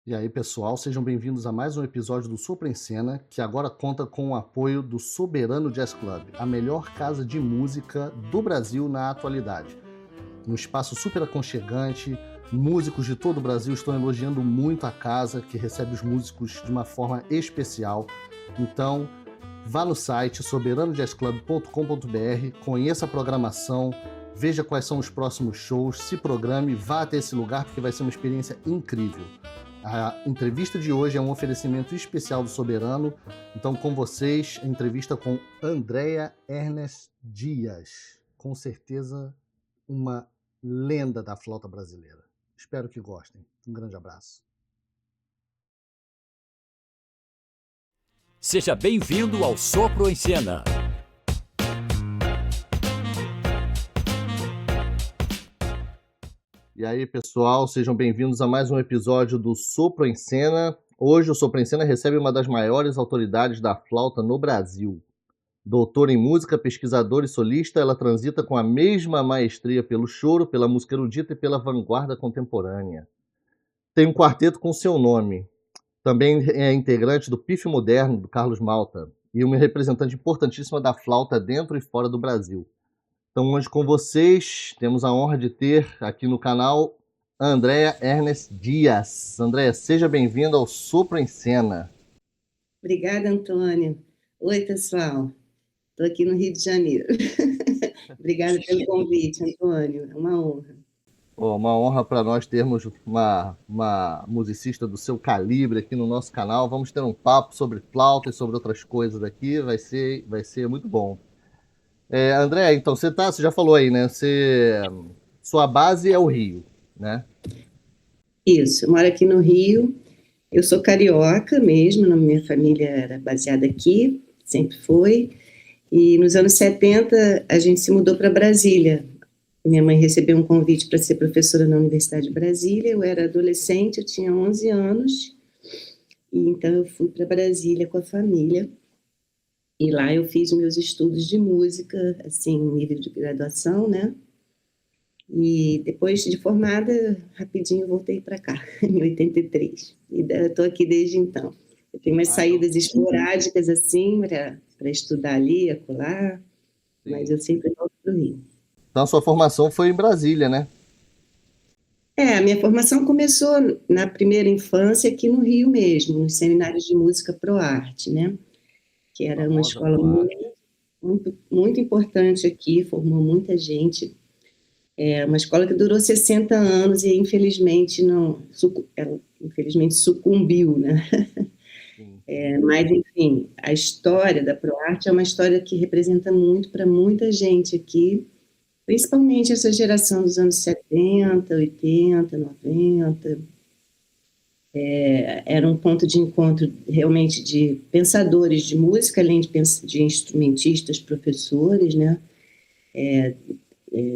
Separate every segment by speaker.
Speaker 1: E aí, pessoal, sejam bem-vindos a mais um episódio do Sopra em Cena, que agora conta com o apoio do Soberano Jazz Club, a melhor casa de música do Brasil na atualidade. Um espaço super aconchegante, músicos de todo o Brasil estão elogiando muito a casa, que recebe os músicos de uma forma especial. Então, vá no site soberanojazzclub.com.br, conheça a programação, veja quais são os próximos shows, se programe, vá até esse lugar porque vai ser uma experiência incrível. A entrevista de hoje é um oferecimento especial do Soberano. Então, com vocês, a entrevista com Andréa Ernest Dias. Com certeza, uma lenda da flauta brasileira. Espero que gostem. Um grande abraço.
Speaker 2: Seja bem-vindo ao Sopro em Cena.
Speaker 1: E aí, pessoal, sejam bem-vindos a mais um episódio do Sopro em Cena. Hoje o Sopro em Cena recebe uma das maiores autoridades da flauta no Brasil. Doutora em música, pesquisadora e solista, ela transita com a mesma maestria pelo choro, pela música erudita e pela vanguarda contemporânea. Tem um quarteto com seu nome. Também é integrante do Pífio Moderno, do Carlos Malta, e uma representante importantíssima da flauta dentro e fora do Brasil. Então, hoje com vocês, temos a honra de ter aqui no canal a Andréa Ernest Dias. Andréa, seja bem-vinda ao Sopro em Cena.
Speaker 3: Obrigada, Antônio. Oi, pessoal. Estou aqui no Rio de Janeiro. Obrigada pelo convite, Antônio. É uma honra.
Speaker 1: Uma honra para nós termos uma musicista do seu calibre aqui no nosso canal. Vamos ter um papo sobre flauta e sobre outras coisas aqui. Vai ser muito bom. André, então você já falou aí, né? Sua base é o Rio, né?
Speaker 3: Isso, eu moro aqui no Rio. Eu sou carioca mesmo, a minha família era baseada aqui, sempre foi. E nos anos 70 a gente se mudou para Brasília. Minha mãe recebeu um convite para ser professora na Universidade de Brasília. Eu era adolescente, eu tinha 11 anos. E então eu fui para Brasília com a família. E lá eu fiz meus estudos de música, assim, nível de graduação, né? E depois de formada, rapidinho voltei para cá, em 83. E estou aqui desde então. Eu tenho umas saídas esporádicas, assim, para estudar ali, acolá, mas eu sempre volto para o Rio.
Speaker 1: Então a sua formação foi em Brasília, né?
Speaker 3: A minha formação começou na primeira infância aqui no Rio mesmo, nos seminários de música ProArte, né? Que era uma escola muito importante aqui, formou muita gente. É uma escola que durou 60 anos e, infelizmente, ela sucumbiu, né? Mas, enfim, a história da ProArte é uma história que representa muito para muita gente aqui, principalmente essa geração dos anos 70, 80, 90. Era um ponto de encontro realmente de pensadores de música, além de instrumentistas, professores, né?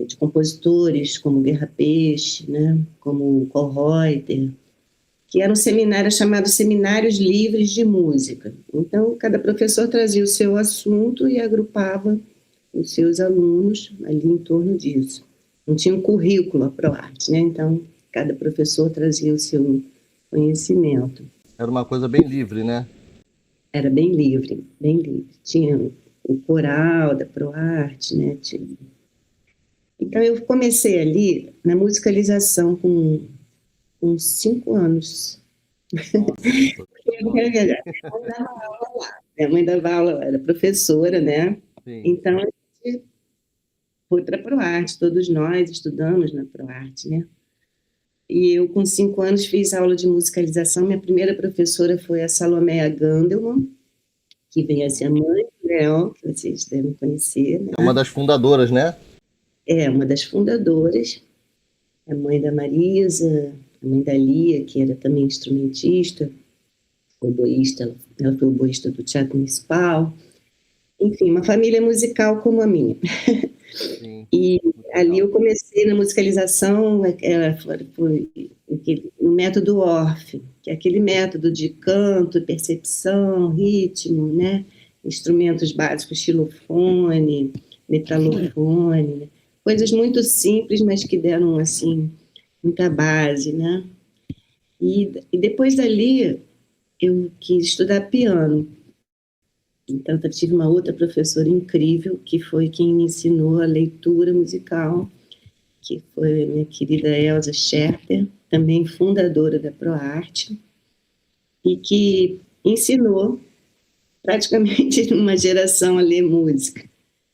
Speaker 3: De compositores como Guerra Peixe, né? Como Kohlreuter, que eram seminários chamados Seminários Livres de Música. Então, cada professor trazia o seu assunto e agrupava os seus alunos ali em torno disso. Não tinha um currículo a ProArte, né? Então, cada professor trazia o seu conhecimento.
Speaker 1: Era uma coisa bem livre, né?
Speaker 3: Era bem livre, bem livre. Tinha o coral da ProArte, né? Então, eu comecei ali na musicalização com 5 anos. Minha mãe dava aula, era professora, né? Sim. Então, a gente foi para a ProArte, todos nós estudamos na ProArte, né? E eu, com 5 anos, fiz aula de musicalização. Minha primeira professora foi a Salomea Gandelman, que vem a ser a mãe do Leão, que vocês devem conhecer, né?
Speaker 1: É uma das fundadoras, né?
Speaker 3: Uma das fundadoras. A mãe da Marisa, a mãe da Lia, que era também instrumentista, oboísta, ela foi oboísta do Teatro Municipal. Enfim, uma família musical como a minha. Sim. E ali eu comecei na musicalização, foi no método Orff, que é aquele método de canto, percepção, ritmo, né? Instrumentos básicos, xilofone, metalofone, né? Coisas muito simples, mas que deram, assim, muita base, né? E depois dali, eu quis estudar piano. Então, eu tive uma outra professora incrível, que foi quem me ensinou a leitura musical, que foi a minha querida Elza Scherter, também fundadora da ProArte, e que ensinou praticamente uma geração a ler música.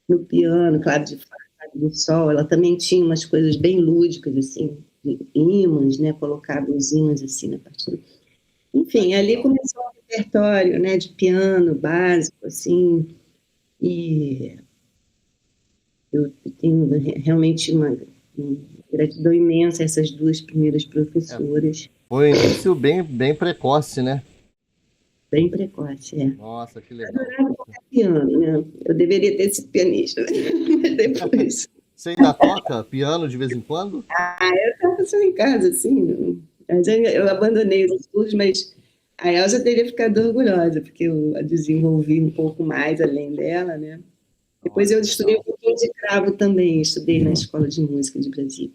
Speaker 3: No piano, claro, de Fá, do Sol, ela também tinha umas coisas bem lúdicas, assim, ímãs, né? Colocava os ímãs assim na partitura. Enfim, ali começou um repertório, né, de piano básico, assim, e eu tenho realmente uma gratidão imensa a essas duas primeiras professoras.
Speaker 1: Foi um início bem precoce, né?
Speaker 3: Bem precoce, é.
Speaker 1: Nossa, que legal.
Speaker 3: Adorava tocar piano, né? Eu deveria ter sido pianista, mas depois...
Speaker 1: Você ainda toca piano de vez em quando?
Speaker 3: Eu estava só em casa, assim, eu abandonei os estudos, mas a Elza teria ficado orgulhosa, porque eu a desenvolvi um pouco mais além dela, né? Depois eu estudei um pouquinho de cravo também, estudei na Escola de Música de Brasília.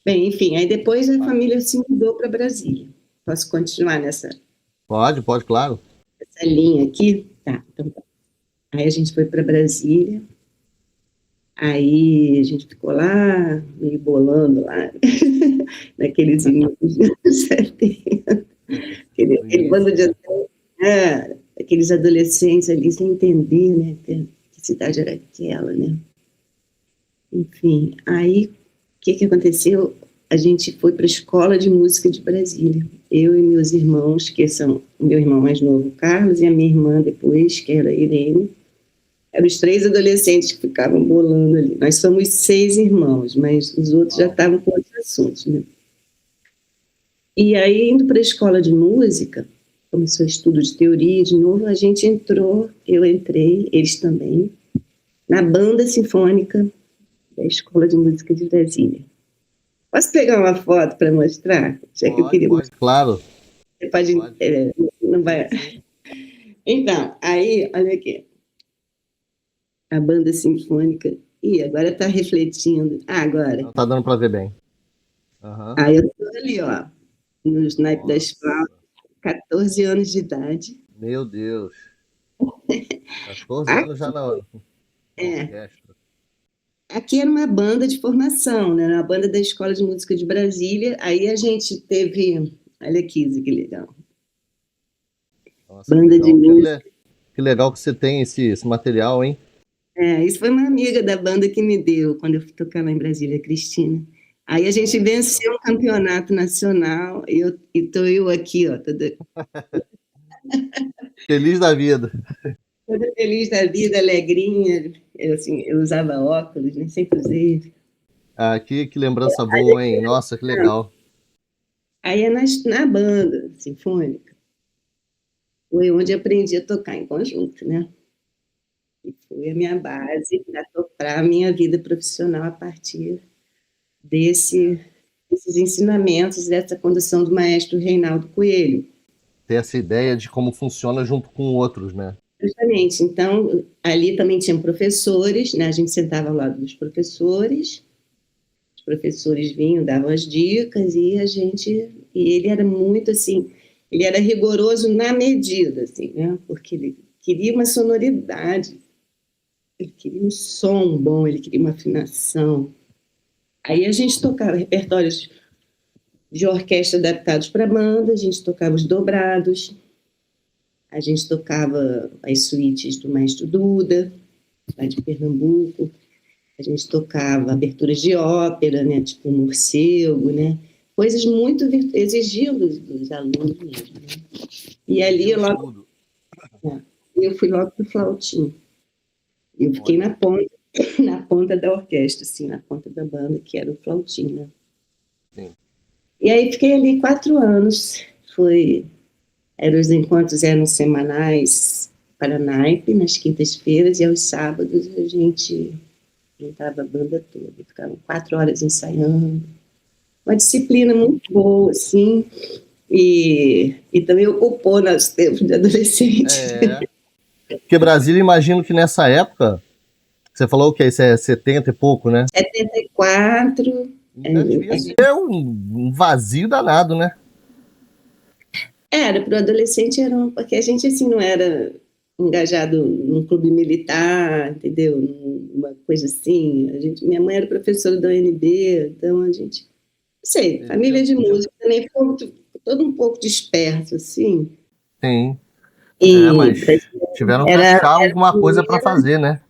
Speaker 3: Bem, enfim, aí depois a família se mudou para Brasília. Posso continuar nessa
Speaker 1: Pode, claro.
Speaker 3: linha aqui? Tá, então tá. Aí a gente foi para Brasília, aí a gente ficou lá, meio bolando lá, naqueles inícios dos anos 70, aquele bando de aqueles adolescentes ali sem entender, né, que cidade era aquela, né? Enfim, aí o que aconteceu? A gente foi para a Escola de Música de Brasília. Eu e meus irmãos, que são o meu irmão mais novo, Carlos, e a minha irmã depois, que era a Irene. Eram os 3 adolescentes que ficavam bolando ali. Nós somos 6 irmãos, mas os outros já estavam com outros assuntos, né? E aí, indo para a escola de música, começou estudo de teoria de novo, a gente entrou, eu entrei, eles também, na banda sinfônica da Escola de Música de Brasília. Posso pegar uma foto para mostrar? Já que eu queria mostrar.
Speaker 1: Claro.
Speaker 3: Você pode. Não vai. Então, aí, olha aqui. A banda sinfônica. Ih, agora está refletindo. Agora.
Speaker 1: Não tá dando para ver bem. Uhum.
Speaker 3: Aí eu estou ali, ó, nos naipes das flautas, 14 anos de idade.
Speaker 1: Meu Deus. 14 anos já na orquestra.
Speaker 3: Aqui era uma banda de formação, né? Uma banda da Escola de Música de Brasília. Aí a gente teve. Olha aqui, que legal.
Speaker 1: Nossa,
Speaker 3: banda de música.
Speaker 1: Que legal que você tem esse material, hein?
Speaker 3: Isso foi uma amiga da banda que me deu quando eu fui tocar lá em Brasília, a Cristina. Aí a gente venceu um campeonato nacional e tô eu aqui, ó, toda
Speaker 1: feliz da vida.
Speaker 3: Toda feliz da vida, alegrinha. Eu usava óculos, né? Sempre usei.
Speaker 1: Que lembrança boa, hein? Nossa, que legal.
Speaker 3: Aí é na banda sinfônica. Foi onde aprendi a tocar em conjunto, né? E foi a minha base para a minha vida profissional a partir desses ensinamentos, dessa condução do maestro Reinaldo Coelho.
Speaker 1: Ter essa ideia de como funciona junto com outros, né?
Speaker 3: Justamente. Então, ali também tinham professores, né? A gente sentava ao lado dos professores, os professores vinham, davam as dicas e ele era muito assim, ele era rigoroso na medida, assim, né? Porque ele queria uma sonoridade, ele queria um som bom, ele queria uma afinação. Aí a gente tocava repertórios de orquestra adaptados para banda, a gente tocava os dobrados, a gente tocava as suítes do Maestro Duda, lá de Pernambuco, a gente tocava aberturas de ópera, né, tipo Morcego, né, coisas muito exigiam dos alunos mesmo. Né? E ali eu fui logo para o flautim. Eu fiquei na ponta da orquestra, assim, na ponta da banda, que era o flautim, né?
Speaker 1: Sim.
Speaker 3: E aí fiquei ali 4 anos, os encontros eram semanais para naipe, nas quintas-feiras, e aos sábados a gente juntava a banda toda, ficavam 4 horas ensaiando, uma disciplina muito boa, assim, e também ocupou nosso tempo de adolescente.
Speaker 1: Porque Brasília, imagino que nessa época, você falou que isso é 70 e pouco, né?
Speaker 3: 74.
Speaker 1: Devia ser um vazio danado, né?
Speaker 3: Era, para o adolescente porque a gente assim não era engajado num clube militar, entendeu? Uma coisa assim. Minha mãe era professora da UNB, então a gente, não sei, família de música também foi todo um pouco disperso, assim.
Speaker 1: Sim.
Speaker 3: E
Speaker 1: Mas tiveram que
Speaker 3: era
Speaker 1: achar alguma coisa para fazer, né?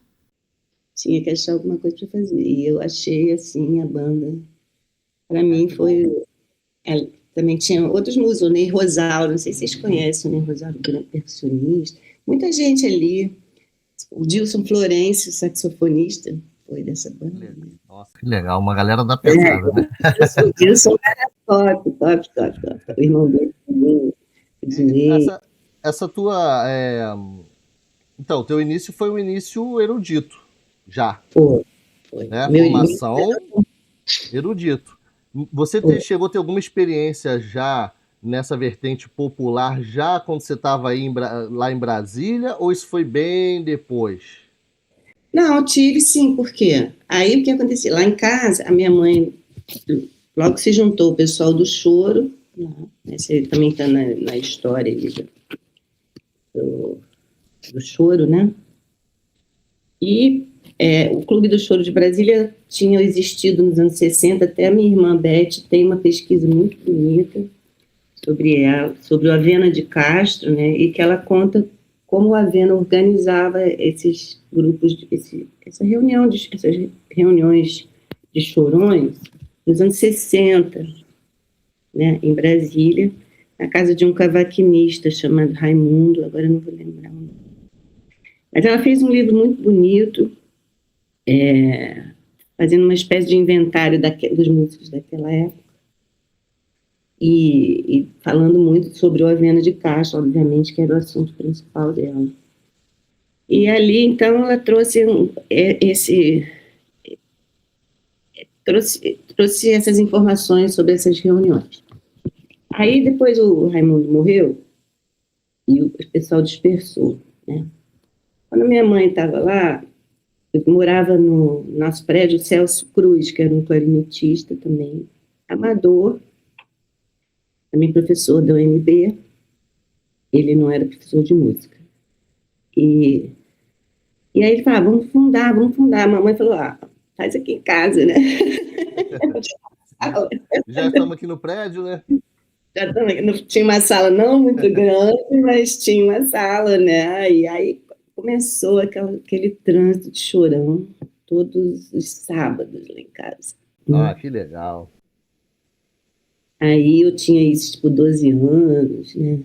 Speaker 3: tinha que achar alguma coisa para fazer. E eu achei assim a banda. Para mim foi. Também tinha outros músicos, o Ney Rosauro, não sei se vocês conhecem o Ney Rosauro, que era percussionista. Muita gente ali. O Dilson Florencio, saxofonista, foi dessa banda. Né?
Speaker 1: Nossa, que legal, uma galera da pesada, né?
Speaker 3: O Dilson era top, top, top, top. O irmão dele também, o Dinei.
Speaker 1: Essa tua. Então, o teu início foi um início erudito, já.
Speaker 3: Foi.
Speaker 1: Né?
Speaker 3: Meu
Speaker 1: Formação erudito. Você chegou a ter alguma experiência já nessa vertente popular, já quando você estava aí lá em Brasília, ou isso foi bem depois?
Speaker 3: Não, tive sim, por quê? Aí o que aconteceu? Lá em casa, a minha mãe, logo se juntou o pessoal do choro, né? Esse também está na história ali do choro, né? E o Clube do Choro de Brasília tinha existido nos anos 60, até a minha irmã Beth tem uma pesquisa muito bonita sobre ela, sobre o Avena de Castro, né? E que ela conta como o Avena organizava esses grupos, essas reuniões de chorões nos anos 60, né, em Brasília, na casa de um cavaquinista chamado Raimundo, agora eu não vou lembrar o nome. Mas ela fez um livro muito bonito, fazendo uma espécie de inventário dos músicos daquela época, e falando muito sobre o Avena de Castro, obviamente, que era o assunto principal dela. E ali, então, ela trouxe trouxe essas informações sobre essas reuniões. Aí, depois o Raimundo morreu e o pessoal dispersou, né? Quando minha mãe estava lá, eu morava no nosso prédio, Celso Cruz, que era um clarinetista também, amador, também professor da UNB, ele não era professor de música. E aí ele falava, vamos fundar. A mamãe falou, faz aqui em casa, né?
Speaker 1: Já estamos aqui no prédio, né?
Speaker 3: Já tinha uma sala não muito grande, mas tinha uma sala, né? E aí começou aquele trânsito de chorão todos os sábados lá em casa.
Speaker 1: Que legal.
Speaker 3: Aí eu tinha isso, tipo, 12 anos, né?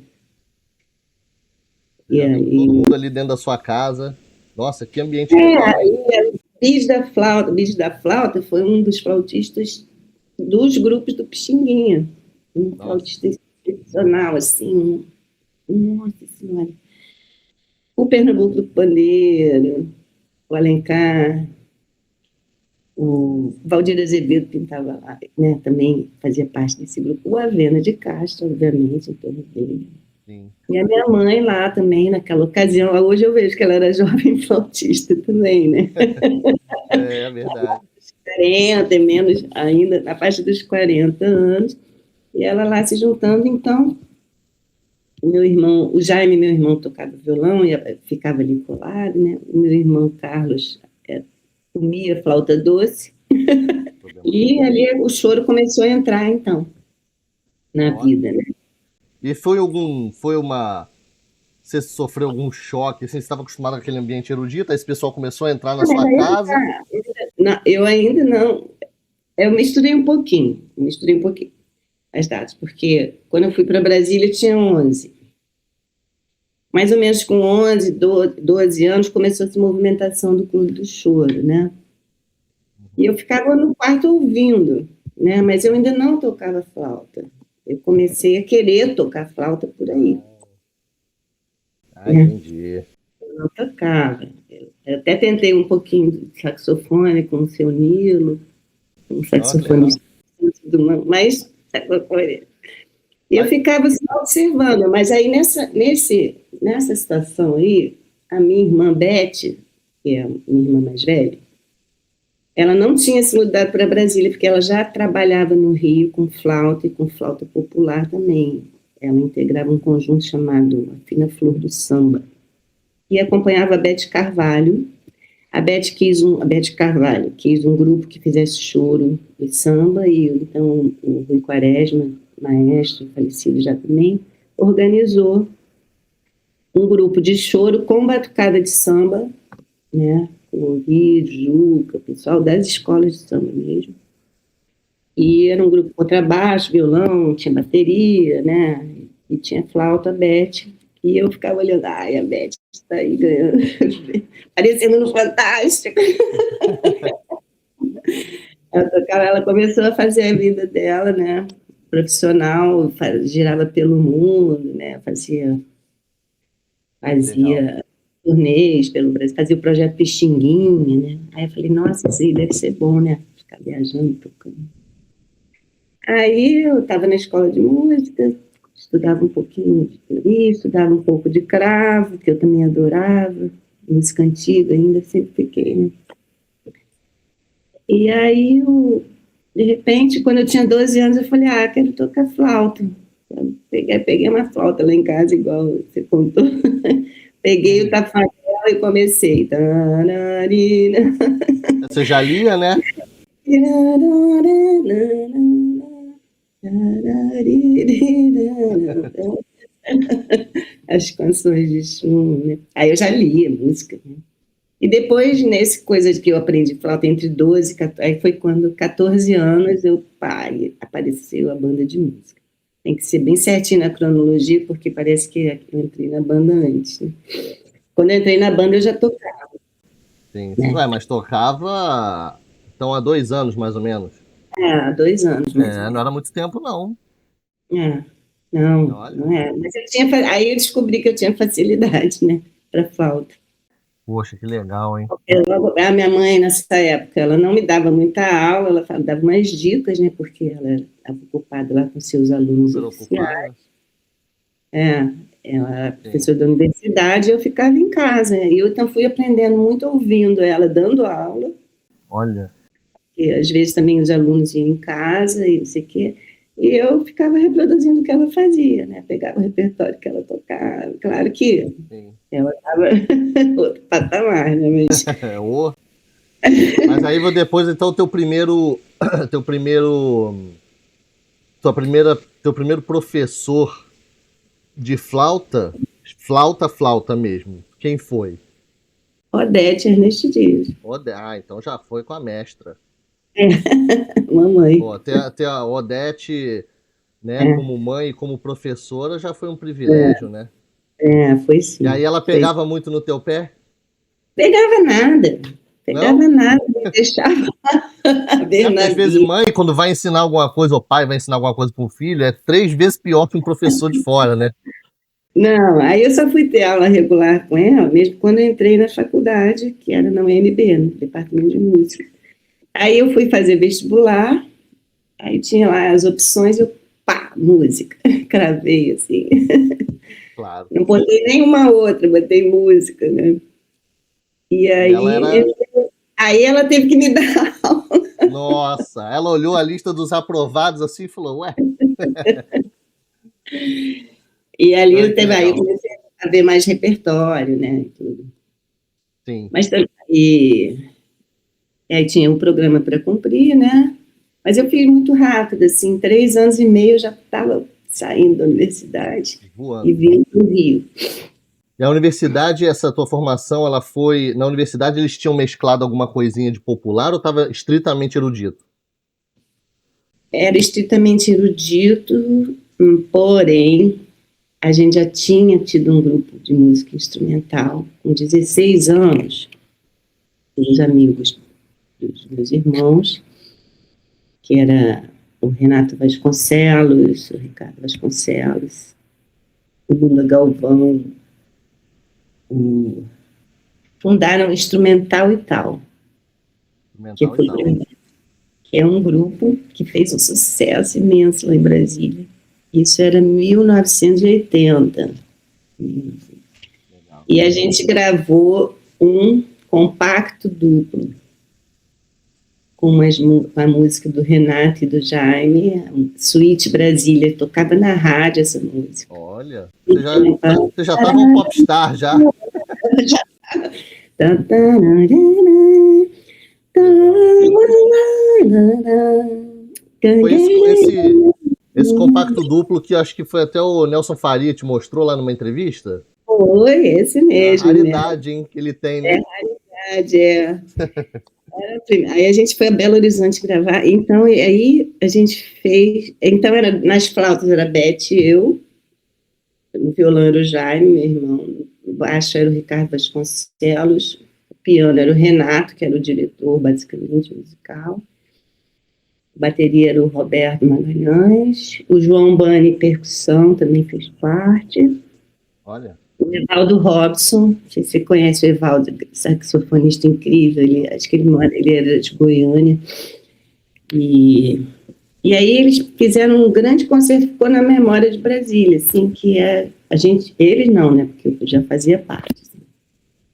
Speaker 1: E aí... Todo mundo ali dentro da sua casa. Nossa, que ambiente legal.
Speaker 3: Aí, o Bis da Flauta foi um dos flautistas dos grupos do Pixinguinha. Um flautista excepcional, assim. Nossa Senhora. O Pernambuco do Pandeiro, o Alencar, o Valdir Azevedo pintava lá, né, também fazia parte desse grupo. O Avena de Castro, obviamente, em torno dele. Sim. E a minha mãe lá também, naquela ocasião, hoje eu vejo que ela era jovem flautista também, né?
Speaker 1: É verdade.
Speaker 3: 40, menos ainda, na faixa dos 40 anos, e ela lá se juntando, então, o Jaime, meu irmão, tocava violão, e ficava ali colado, né? O meu irmão Carlos comia flauta doce, e ali o choro começou a entrar, então, na vida, né?
Speaker 1: E você sofreu algum choque, assim, você estava acostumado com aquele ambiente erudito, aí esse pessoal começou a entrar na sua casa?
Speaker 3: Não, eu ainda não, eu misturei um pouquinho as datas, porque quando eu fui para Brasília eu tinha 11. Mais ou menos com 11, 12 anos começou essa movimentação do Clube do Choro, né? E eu ficava no quarto ouvindo, né? Mas eu ainda não tocava flauta. Eu comecei a querer tocar flauta por aí.
Speaker 1: Entendi.
Speaker 3: Eu não tocava. Eu até tentei um pouquinho de saxofone com o seu Nilo, um saxofonista, mas eu ficava só observando. Mas aí nessa situação aí, a minha irmã Beth, que é a minha irmã mais velha, ela não tinha se mudado para Brasília, porque ela já trabalhava no Rio com flauta e com flauta popular também. ela integrava um conjunto chamado A Fina Flor do Samba, e acompanhava a Beth Carvalho. A Beth Carvalho quis um grupo que fizesse choro e samba, e então o Rui Quaresma, maestro, falecido já também, organizou um grupo de choro com batucada de samba, né, com o Rio, Juca, o pessoal das escolas de samba mesmo. E era um grupo contrabaixo, violão, tinha bateria, né, e tinha flauta, Beth, e eu ficava olhando, ai, a Beth está aí ganhando, aparecendo no Fantástico. Ela começou a fazer a vida dela, né, profissional, girava pelo mundo, né, fazia turnês pelo Brasil, fazia o projeto Pixinguinha, né, aí eu falei, nossa, isso aí deve ser bom, né, ficar viajando, tocando. Aí eu estava na escola de música, estudava um pouquinho de teoria, estudava um pouco de cravo, que eu também adorava, música antiga ainda, sempre fiquei, né. E aí, de repente, quando eu tinha 12 anos, eu falei, quero tocar flauta. Eu peguei uma flauta lá em casa, igual você contou. Peguei o tafarel e comecei.
Speaker 1: Você já lia, né?
Speaker 3: As canções de Chum, né? Aí eu já lia música, né? E depois, nesse coisa de que eu aprendi flauta entre 12 e 14, aí foi quando, 14 anos, apareceu a banda de música. Tem que ser bem certinho na cronologia, porque parece que eu entrei na banda antes, né? Quando eu entrei na banda, eu já tocava.
Speaker 1: Sim, né? Ué, mas tocava, então, há 2 anos, mais ou menos?
Speaker 3: Há 2 anos.
Speaker 1: Não era muito tempo, não.
Speaker 3: Não é. Mas aí eu descobri que eu tinha facilidade, né, para flauta.
Speaker 1: Poxa, que legal, hein?
Speaker 3: A minha mãe, nessa época, ela não me dava muita aula, ela dava umas dicas, né, porque ela estava ocupada lá com seus alunos oficiais. Ela era professora da universidade, e eu ficava em casa, né, e eu então fui aprendendo muito ouvindo ela dando aula.
Speaker 1: Olha.
Speaker 3: E às vezes também os alunos iam em casa e não sei o quê, e eu ficava reproduzindo o que ela fazia, né, pegava o repertório que ela tocava, claro que ela estava outro patamar, né, mas...
Speaker 1: Mas aí depois, então, teu primeiro professor de flauta mesmo, quem foi?
Speaker 3: Odete Ernesto Dias.
Speaker 1: Então já foi com a mestra.
Speaker 3: Mamãe.
Speaker 1: Ter a Odete, né, como mãe e como professora já foi um privilégio, né?
Speaker 3: Foi sim.
Speaker 1: E aí ela pegava muito no teu pé?
Speaker 3: Pegava nada, me deixava ver na
Speaker 1: às vezes mãe, quando vai ensinar alguma coisa, ou pai vai ensinar alguma coisa para um filho, é 3 vezes pior que um professor de fora, né?
Speaker 3: Não, aí eu só fui ter aula regular com ela, mesmo quando eu entrei na faculdade, que era na UNB, no Departamento de Música. Aí eu fui fazer vestibular, aí tinha lá as opções, música, cravei assim.
Speaker 1: Claro.
Speaker 3: Não botei nenhuma outra, botei música, né? E aí, aí ela teve que me dar aula.
Speaker 1: Nossa, ela olhou a lista dos aprovados assim e falou, ué...
Speaker 3: E ali eu comecei a ver mais repertório, né, e tudo.
Speaker 1: Sim.
Speaker 3: Mas aí tinha um programa para cumprir, né, mas eu fiz muito rápido, assim, 3 anos e meio eu já estava saindo da universidade.
Speaker 1: Voando.
Speaker 3: E vindo para o Rio.
Speaker 1: E a universidade, essa tua formação, ela foi... Na universidade eles tinham mesclado alguma coisinha de popular ou estava estritamente erudito?
Speaker 3: Era estritamente erudito, porém, a gente já tinha tido um grupo de música instrumental com 16 anos, os amigos dos meus irmãos, que era o Renato Vasconcelos, o Ricardo Vasconcelos, o Lula Galvão, fundaram Instrumental e Tal, que é um grupo que fez um sucesso imenso lá em Brasília. Isso era 1980. E a gente gravou um compacto duplo com a música do Renato e do Jaime, Suíte Brasília, tocava na rádio essa música.
Speaker 1: Olha, você já estava um popstar já. Foi esse compacto duplo que acho que foi até o Nelson Faria te mostrou lá numa entrevista?
Speaker 3: Foi, esse mesmo.
Speaker 1: A raridade, né? Hein, que ele tem, né?
Speaker 3: É raridade, Aí a gente foi a Belo Horizonte gravar, então aí a gente fez, então era, nas flautas era a Beth e eu, no violão era o Jaime, meu irmão, no baixo era o Ricardo Vasconcelos, o piano era o Renato, que era o diretor, basicamente, musical, a bateria era o Roberto Magalhães, o João Bani, percussão, também fez parte.
Speaker 1: Olha.
Speaker 3: O Evaldo Robson, não sei se você conhece o Evaldo, saxofonista incrível, acho que ele era de Goiânia, e aí eles fizeram um grande concerto, ficou na memória de Brasília, assim, que eles não, né, porque eu já fazia parte, assim,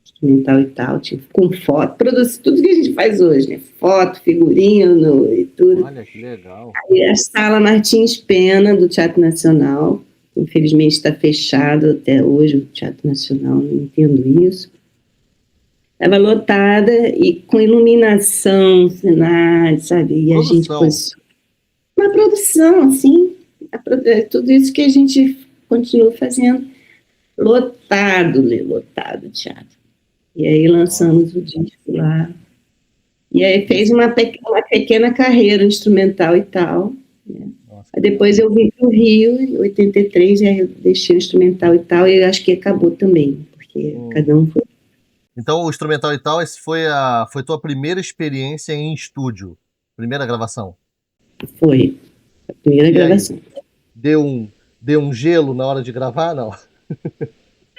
Speaker 3: instrumental e tal, com foto, produzir tudo que a gente faz hoje, né, foto, figurino e tudo.
Speaker 1: Olha, que legal.
Speaker 3: Aí a Sala Martins Pena, do Teatro Nacional, infelizmente está fechado até hoje, o Teatro Nacional, não entendo isso. Estava lotada e com iluminação, cenário, sabe? E
Speaker 1: produção.
Speaker 3: A gente pôs uma produção, assim, tudo isso que a gente continua fazendo. Lotado o teatro. E aí lançamos o disco lá. E aí fez uma pequena carreira instrumental e tal, né? Aí depois eu vim para o Rio, em 83, e aí eu deixei o instrumental e tal, e acho que acabou também, porque cada um foi.
Speaker 1: Então, o instrumental e tal, esse foi tua primeira experiência em estúdio? Primeira gravação?
Speaker 3: Foi. A primeira gravação.
Speaker 1: Aí, deu um gelo na hora de gravar, não?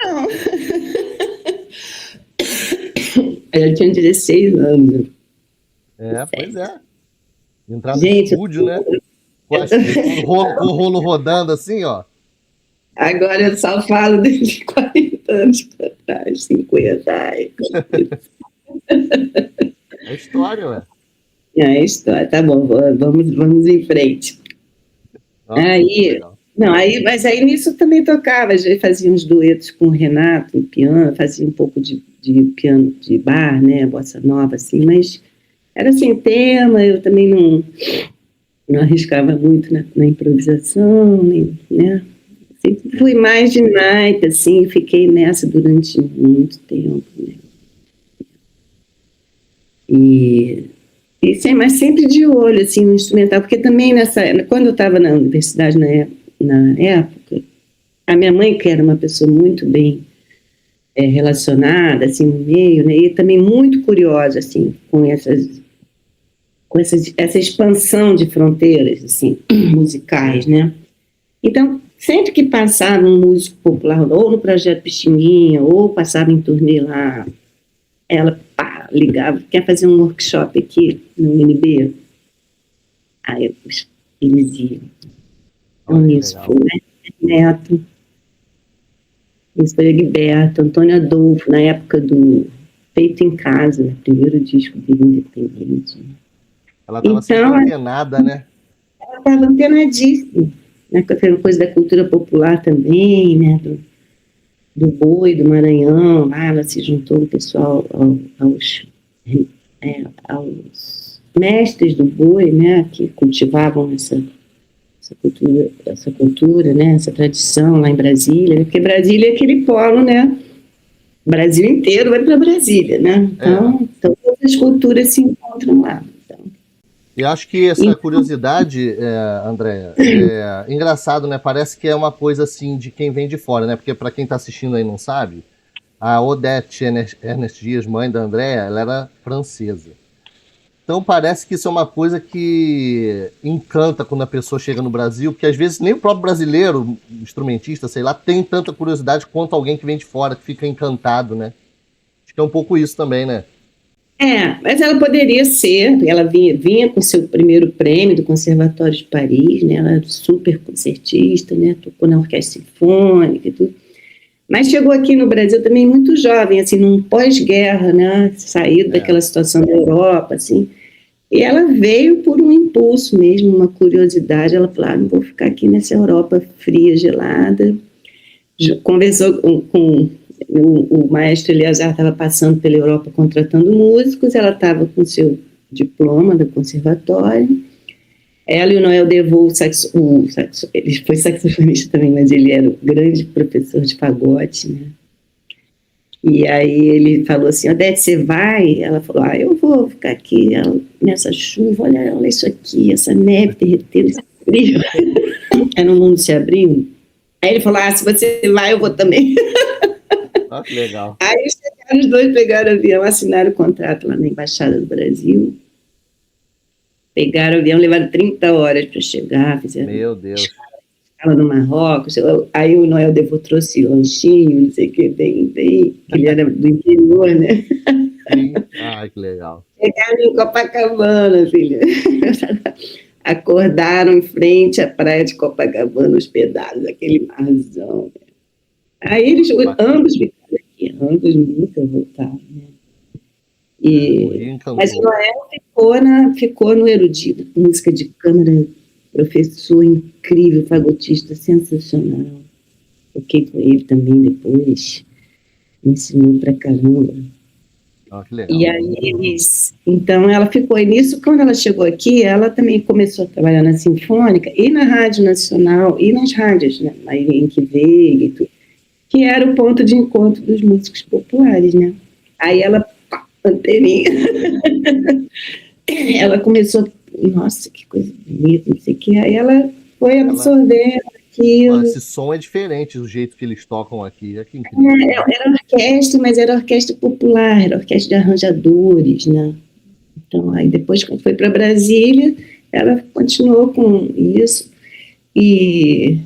Speaker 3: Não. Eu tinha 16 anos.
Speaker 1: Pois é. Entrar no
Speaker 3: Gente,
Speaker 1: estúdio, né? Com o rolo rodando assim, ó.
Speaker 3: Agora eu só falo de 40 anos para trás, 50.
Speaker 1: É história, ué.
Speaker 3: É história, tá bom, vamos em frente. Mas aí nisso eu também tocava, já fazia uns duetos com o Renato, em piano, fazia um pouco de piano de bar, né, bossa nova, assim, mas era sem tema, eu também não arriscava muito na improvisação, né, sempre fui mais de naipe, assim, fiquei nessa durante muito tempo, né. Mas sempre de olho, assim, no instrumental, porque também quando eu estava na universidade na época, a minha mãe, que era uma pessoa muito bem relacionada, assim, no meio, né, e também muito curiosa, assim, com essa expansão de fronteiras, assim, musicais, né. Então, sempre que passava um músico popular, ou no Projeto Pixinguinha, ou passava em turnê lá, ela ligava, quer fazer um workshop aqui no UNB? Aí eles iam. Então, isso foi Neto, isso foi Egberto, Antônio Adolfo, na época do Feito em Casa, né, primeiro disco dele independente.
Speaker 1: Ela estava sempre antenada, né?
Speaker 3: Ela estava antenadíssima, né, com aquela coisa da cultura popular também, né, do Boi, do Maranhão, lá ela se juntou o pessoal aos mestres do Boi, né, que cultivavam essa cultura, né, essa tradição lá em Brasília, porque Brasília é aquele polo, né, o Brasil inteiro vai para Brasília, né, então todas as culturas se encontram lá.
Speaker 1: E acho que essa curiosidade, Andréia, é engraçado, né? Parece que é uma coisa assim de quem vem de fora, né? Porque para quem está assistindo aí não sabe, a Odete Ernest Dias, mãe da Andréia, ela era francesa. Então parece que isso é uma coisa que encanta quando a pessoa chega no Brasil, porque às vezes nem o próprio brasileiro, instrumentista, sei lá, tem tanta curiosidade quanto alguém que vem de fora, que fica encantado, né? Acho que é um pouco isso também, né?
Speaker 3: Mas ela poderia ser, ela vinha com seu primeiro prêmio do Conservatório de Paris, né, ela era super concertista, né, tocou na orquestra sinfônica e tudo, mas chegou aqui no Brasil também muito jovem, assim, num pós-guerra, né, saído daquela situação da Europa, assim, E ela veio por um impulso mesmo, uma curiosidade. Ela falou: não vou ficar aqui nessa Europa fria, gelada. Conversou com o maestro Eleazar, estava passando pela Europa contratando músicos. Ela estava com seu diploma do conservatório. Ela e o Noel Devô, ele foi saxofonista também, mas ele era um grande professor de fagote, né? E aí ele falou assim: Odete, você vai? Ela falou: eu vou ficar aqui nessa chuva, olha isso aqui, essa neve derretendo, esse frio. Aí no mundo se abriu. Aí ele falou: se você vai, eu vou também.
Speaker 1: Que legal.
Speaker 3: Aí os dois pegaram o avião, assinaram o contrato lá na Embaixada do Brasil. Pegaram o avião, levaram 30 horas para chegar, fizeram.
Speaker 1: Meu Deus.
Speaker 3: Ela no Marrocos. Aí o Noel Devô trouxe lanchinho, não sei o que, bem, ele era do interior, né?
Speaker 1: Sim. Que legal.
Speaker 3: Chegaram em Copacabana, filha. Acordaram em frente à praia de Copacabana, hospedados, aquele marzão. Aí eles, ambos ficaram aqui, ambos nunca voltaram, né? Mas o Noel ficou no erudito, música de câmara, professor incrível, fagotista, sensacional. Toquei com ele também depois, me ensinou pra caramba.
Speaker 1: Que legal.
Speaker 3: E aí então ela ficou, e nisso, quando ela chegou aqui, ela também começou a trabalhar na Sinfônica, e na Rádio Nacional, e nas rádios, né, em que veio e tudo, que era o ponto de encontro dos músicos populares, né? Aí ela, anteninha, ela começou, nossa, que coisa bonita, não sei o que, aí ela foi absorvendo aquilo.
Speaker 1: Esse som é diferente do jeito que eles tocam aqui, que incrível.
Speaker 3: Era orquestra, mas era orquestra popular, era orquestra de arranjadores, né? Então, aí depois, quando foi para Brasília, ela continuou com isso, e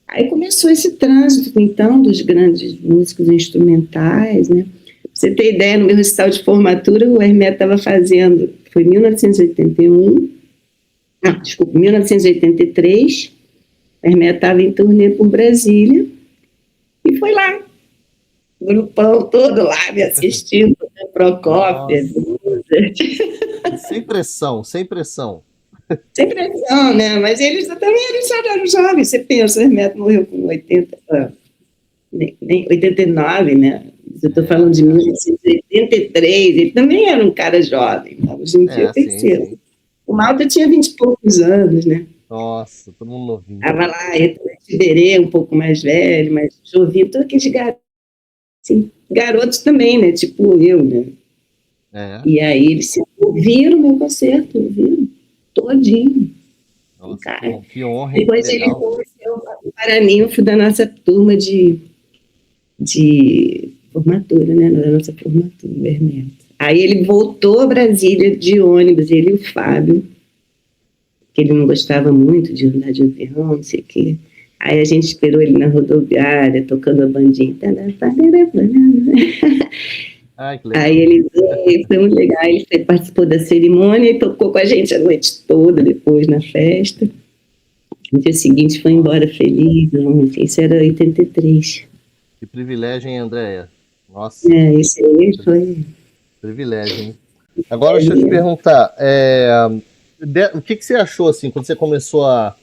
Speaker 3: aí começou esse trânsito, então, dos grandes músicos instrumentais, né? Pra você ter ideia, no meu recital de formatura, o Hermeto estava fazendo, foi 1981, 1983, o Hermeto estava em turnê por Brasília, e foi lá, o grupão todo lá me assistindo, né? Prokófiev,
Speaker 1: sem pressão. Sem pressão,
Speaker 3: né? Mas eles também eram jovens. Você pensa, o Hermeto morreu com 89, né? Eu estou falando de 1983, ele também era um cara jovem, né? Hoje em dia tem que ser. Sim. O Malta tinha 20 e poucos anos, né?
Speaker 1: Nossa, todo mundo novinho.
Speaker 3: Estava lá, Tiberê, um pouco mais velho, mas Jovim, todos aqueles garotos, assim, garotos também, né? Tipo eu, né? E aí eles ouviram meu concerto, ouviram todinho.
Speaker 1: Nossa, cara. Que honra.
Speaker 3: Depois ele conheceu o paraninfo da nossa turma de formatura, né? Da nossa formatura, o Hermeto. Aí ele voltou a Brasília de ônibus, ele e o Fábio, que ele não gostava muito de andar de avião, não sei o quê. Aí a gente esperou ele na rodoviária, tocando a bandinha. Aí ele veio, foi muito legal, ele participou da cerimônia e tocou com a gente a noite toda depois na festa. No dia seguinte foi embora feliz, isso era 83.
Speaker 1: Que privilégio, hein, Andréia? Nossa.
Speaker 3: Isso aí foi...
Speaker 1: Privilégio, hein? Agora deixa eu te perguntar, o que você achou, assim, quando você começou a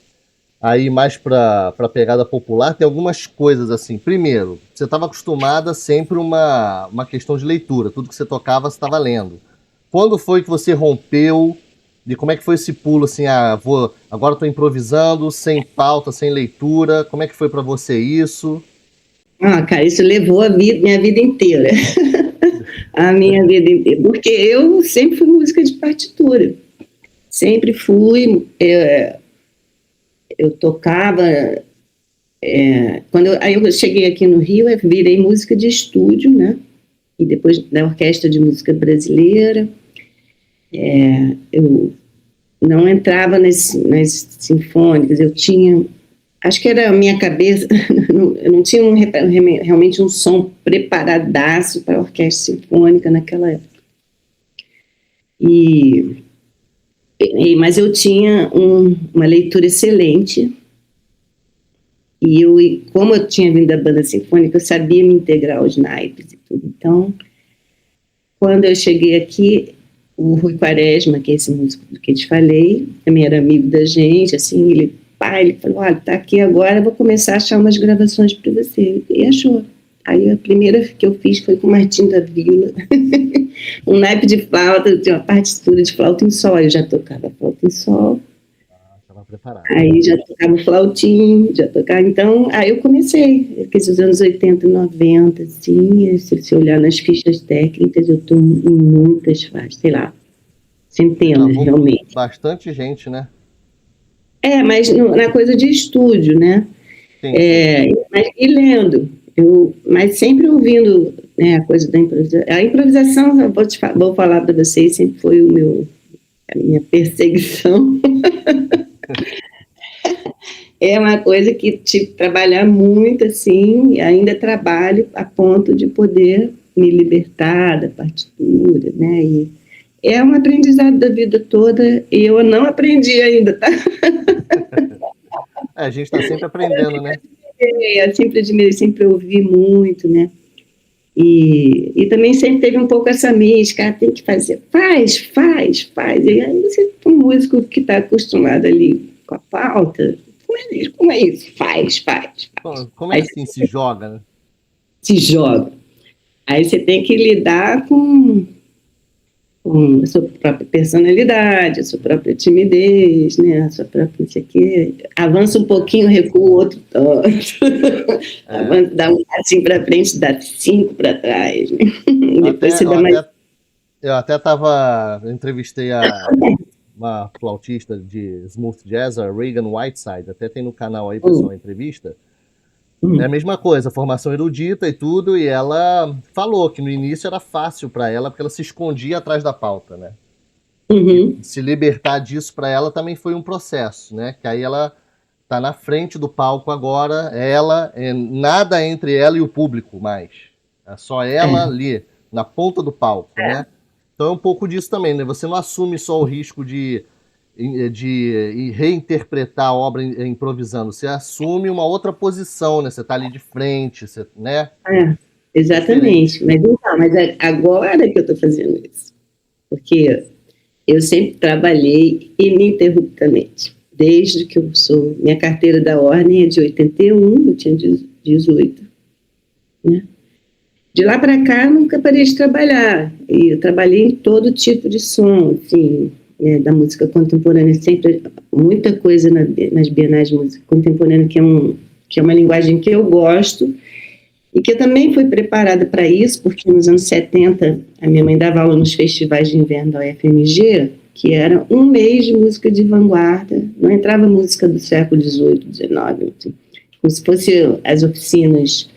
Speaker 1: ir mais para a pegada popular? Tem algumas coisas, assim. Primeiro, você estava acostumada sempre uma questão de leitura. Tudo que você tocava, você estava lendo. Quando foi que você rompeu? E como é que foi esse pulo, assim, agora estou improvisando, sem pauta, sem leitura. Como é que foi para você isso?
Speaker 3: Cara, isso levou minha vida inteira. A minha vida inteira. Porque eu sempre fui música de partitura. Sempre fui... Eu tocava... Aí eu cheguei aqui no Rio, eu virei música de estúdio, né? E depois da Orquestra de Música Brasileira. Eu não entrava nas sinfônicas, eu tinha... Acho que era a minha cabeça, eu não tinha realmente um som preparadaço para a orquestra sinfônica naquela época. Mas eu tinha uma leitura excelente, e como eu tinha vindo da banda sinfônica, eu sabia me integrar aos naipes e tudo. Então, quando eu cheguei aqui, O Rui Quaresma, que é esse músico do que eu te falei, também era amigo da gente, assim, ele falou, olha, tá aqui agora, vou começar a achar umas gravações para você. E achou. Aí a primeira que eu fiz foi com o Martim da Vila, um naipe de flauta, tinha uma partitura de flauta em sol, eu já tocava flauta em sol,
Speaker 1: Estava preparado.
Speaker 3: aí já tocava flautim, já tocava, então, aí eu comecei, aqueles anos 80, 90, assim, se você olhar nas fichas técnicas, eu estou em muitas faixas, sei lá, centenas,
Speaker 1: Gravou
Speaker 3: realmente.
Speaker 1: bastante gente, né?
Speaker 3: Mas na coisa de estúdio, né?
Speaker 1: Sim,
Speaker 3: E lendo, mas sempre ouvindo, né, a coisa da improvisação. A improvisação, eu vou falar para vocês, sempre foi a minha perseguição. É uma coisa que tive que trabalhar muito, assim, e ainda trabalho a ponto de poder me libertar da partitura, né? E é um aprendizado da vida toda e eu não aprendi ainda, tá?
Speaker 1: a gente está sempre aprendendo, né?
Speaker 3: Eu sempre admirei, sempre ouvi muito, né? E também sempre teve um pouco essa mística, tem que fazer, faz. E aí você, um músico que está acostumado ali com a pauta, como é isso? Faz.
Speaker 1: Como é assim se joga, né?
Speaker 3: Se joga. Aí você tem que lidar com a sua própria personalidade, a sua própria timidez, né? A sua própria não sei o quê. Avança um pouquinho, recua outro tanto. Avança, dá um passinho para frente, dá 5 para trás. Né? Depois você dá mais.
Speaker 1: Eu até entrevistei uma flautista de smooth jazz, a Reagan Whiteside, até tem no canal aí, pessoal, entrevista. É a mesma coisa, formação erudita e tudo, e ela falou que no início era fácil para ela, porque ela se escondia atrás da pauta, né? Se libertar disso para ela também foi um processo, né? Que aí ela tá na frente do palco agora, nada entre ela e o público mais. É só ela ali, na ponta do palco, né? Então é um pouco disso também, né? Você não assume só o risco de reinterpretar a obra improvisando, você assume uma outra posição, né? Você está ali de frente, né?
Speaker 3: Exatamente. Mas agora que eu estou fazendo isso, porque eu sempre trabalhei ininterruptamente, desde que eu sou. Minha carteira da ordem é de 81, eu tinha 18, né? De lá para cá, eu nunca parei de trabalhar. E eu trabalhei em todo tipo de som, assim, né, da música contemporânea, sempre muita coisa nas bienais de música contemporânea, que é uma linguagem que eu gosto e que eu também fui preparada para isso, porque nos anos 70 a minha mãe dava aula nos festivais de inverno da UFMG, que era um mês de música de vanguarda, não entrava música do século XVIII, XIX, assim, como se fosse as oficinas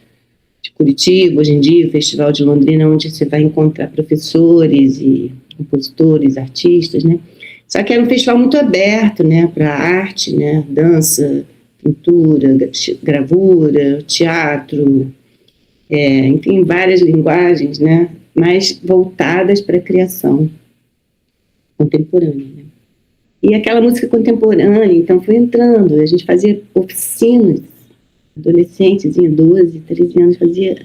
Speaker 3: de Curitiba, hoje em dia, o Festival de Londrina, onde você vai encontrar professores e compositores, artistas, né? Só que era um festival muito aberto, né, para arte, né, dança, pintura, gravura, teatro, enfim, várias linguagens, né, mas voltadas para a criação contemporânea, né? E aquela música contemporânea, então, foi entrando, a gente fazia oficinas, adolescentes, 12, 13 anos, fazia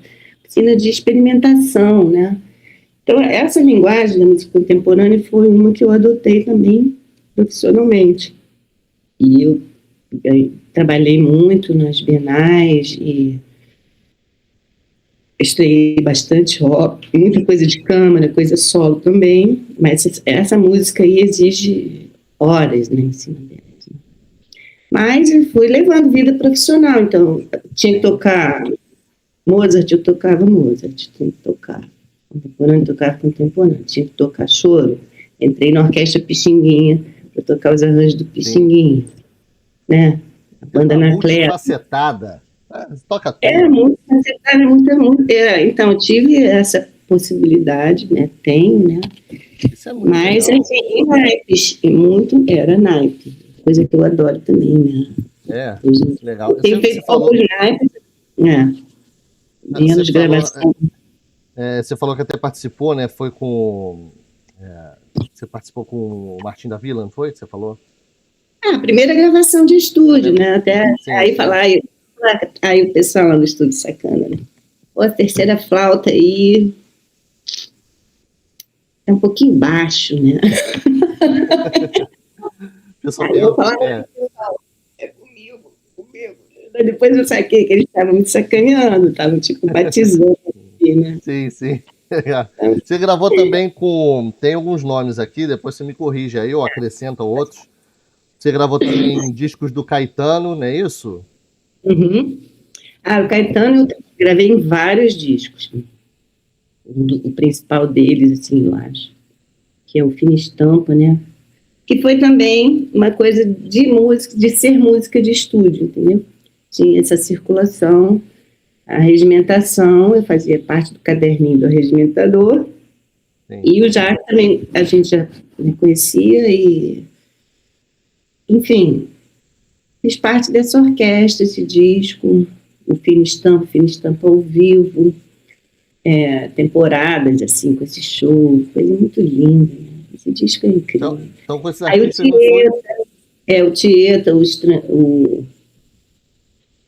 Speaker 3: oficina de experimentação, né? Então, essa linguagem da música contemporânea foi uma que eu adotei também profissionalmente. E eu trabalhei muito nas bienais e estreiei bastante rock, muita coisa de câmara, coisa solo também, mas essa música aí exige horas, né, em cima dela. Mas eu fui levando vida profissional, então tinha que tocar Mozart, eu tocava Mozart, tinha que tocar contemporâneo, eu tocava contemporâneo, tinha que tocar choro, entrei na orquestra Pixinguinha para tocar os arranjos do Pixinguinha, né? A banda Anacleto.
Speaker 1: Multifacetada, toca tudo.
Speaker 3: Muito facetada, então eu tive essa possibilidade, né? Tenho, né?
Speaker 1: Isso é muito
Speaker 3: mas
Speaker 1: legal.
Speaker 3: Assim, em naipes, era naipe, coisa que eu adoro também, né?
Speaker 1: Legal.
Speaker 3: Tenho feito alguns naipes, de anos de gravação.
Speaker 1: Você falou que até participou, né? Foi com... você participou com o Martim da Vila, não foi? Que você falou?
Speaker 3: A primeira gravação de estúdio, né? Até aí falar, aí o pessoal lá no estúdio sacana, né? Pô, a terceira flauta aí... é um pouquinho baixo, né?
Speaker 1: Pessoal,
Speaker 3: Aí eu falava, é comigo, comigo. Depois eu saquei que eles estavam me sacaneando, estavam tipo batizando, assim, né?
Speaker 1: Sim, sim. Você gravou também com... Tem alguns nomes aqui, depois você me corrige aí, ou acrescenta outros. Você gravou também em discos do Caetano, não é isso?
Speaker 3: Uhum. O Caetano eu gravei em vários discos. O principal deles, assim, eu acho, que é o Fina Estampa, né? Que foi também uma coisa de música, de ser música de estúdio, entendeu? Tinha essa circulação, a regimentação, eu fazia parte do caderninho do regimentador,
Speaker 1: Sim.
Speaker 3: e o Jacques também, a gente já me conhecia e, enfim, fiz parte dessa orquestra, esse disco, o Fina Estampa ao vivo, temporadas, assim, com esse show, coisa muito linda, né? Esse disco é incrível.
Speaker 1: Então com esses
Speaker 3: Aí o
Speaker 1: artistas não foi...
Speaker 3: Tieta,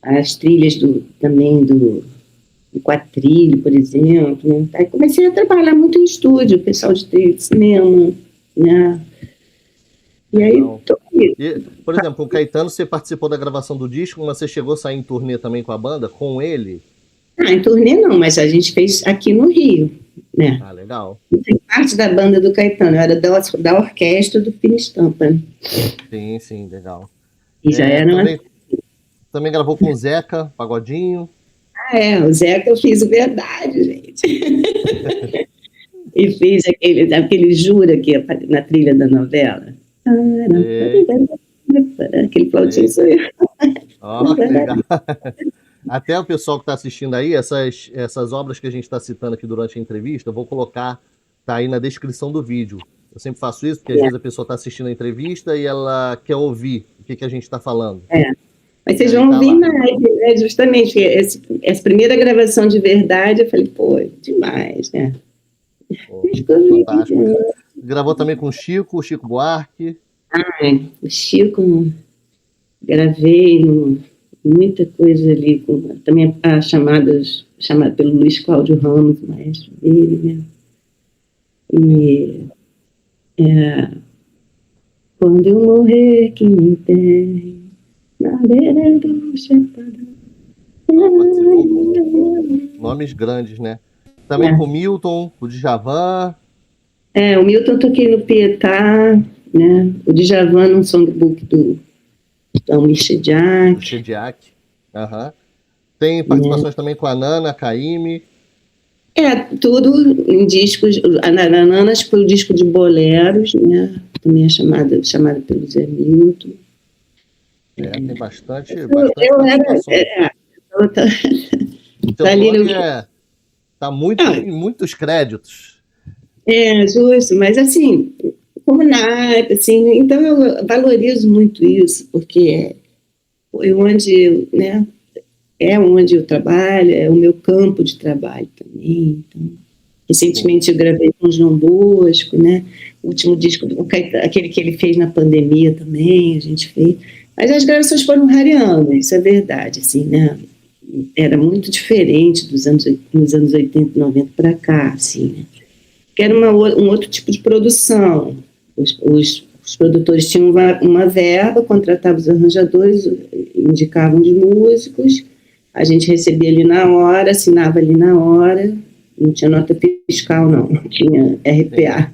Speaker 3: as trilhas também do Quatrilho, por exemplo, né? Aí comecei a trabalhar muito em estúdio, o pessoal de trilha de cinema, né? E aí, tô aqui.
Speaker 1: E, por exemplo, com o Caetano, você participou da gravação do disco, mas você chegou a sair em turnê também com a banda, com ele?
Speaker 3: Em turnê não, mas a gente fez aqui no Rio, né?
Speaker 1: Legal.
Speaker 3: Tem parte da banda do Caetano, eu era da orquestra do Fina Estampa.
Speaker 1: Sim, sim, legal.
Speaker 3: E já era
Speaker 1: também gravou com o Zeca, Pagodinho.
Speaker 3: O Zeca eu fiz o Verdade, gente. E fiz aquele Jura que na trilha da novela. Aquele flautinho sou eu.
Speaker 1: Legal. Até o pessoal que está assistindo aí, essas obras que a gente está citando aqui durante a entrevista, eu vou colocar, tá aí na descrição do vídeo. Eu sempre faço isso, porque às vezes a pessoa está assistindo a entrevista e ela quer ouvir o que a gente está falando.
Speaker 3: Mas vocês vão ouvir mais, né? Justamente, essa primeira gravação de Verdade, eu falei, pô, demais, né?
Speaker 1: Fantástico. Gravou também com o Chico Buarque.
Speaker 3: O Chico, gravei muita coisa ali, também chamada pelo Luiz Cláudio Ramos, maestro dele, né? Quando eu morrer, que me enterre na beira do chapadão.
Speaker 1: Nomes grandes, né? Também com o Milton, o Djavan.
Speaker 3: O Milton eu toquei no Pietá, né? O Djavan num songbook do Michel
Speaker 1: Diak. Tem participações também com a Nana, Caymmi.
Speaker 3: Tudo em discos. A Nana foi o disco de boleros, né? Também é chamada pelo Zé Milton.
Speaker 1: Tem bastante. Tá muito em muitos créditos.
Speaker 3: Justo, mas assim, como naipe, assim, então eu valorizo muito isso, porque foi onde, né, onde eu trabalho, é o meu campo de trabalho também. Então, recentemente eu gravei com o João Bosco, né? O último disco, aquele que ele fez na pandemia também, a gente fez. Mas as gravações foram rareando, isso é verdade, assim, né? Era muito diferente nos anos 80 e 90 para cá, assim, né? Que era um outro tipo de produção. Os produtores tinham uma verba, contratavam os arranjadores, indicavam de músicos, a gente recebia ali na hora, assinava ali na hora, não tinha nota fiscal, não tinha RPA.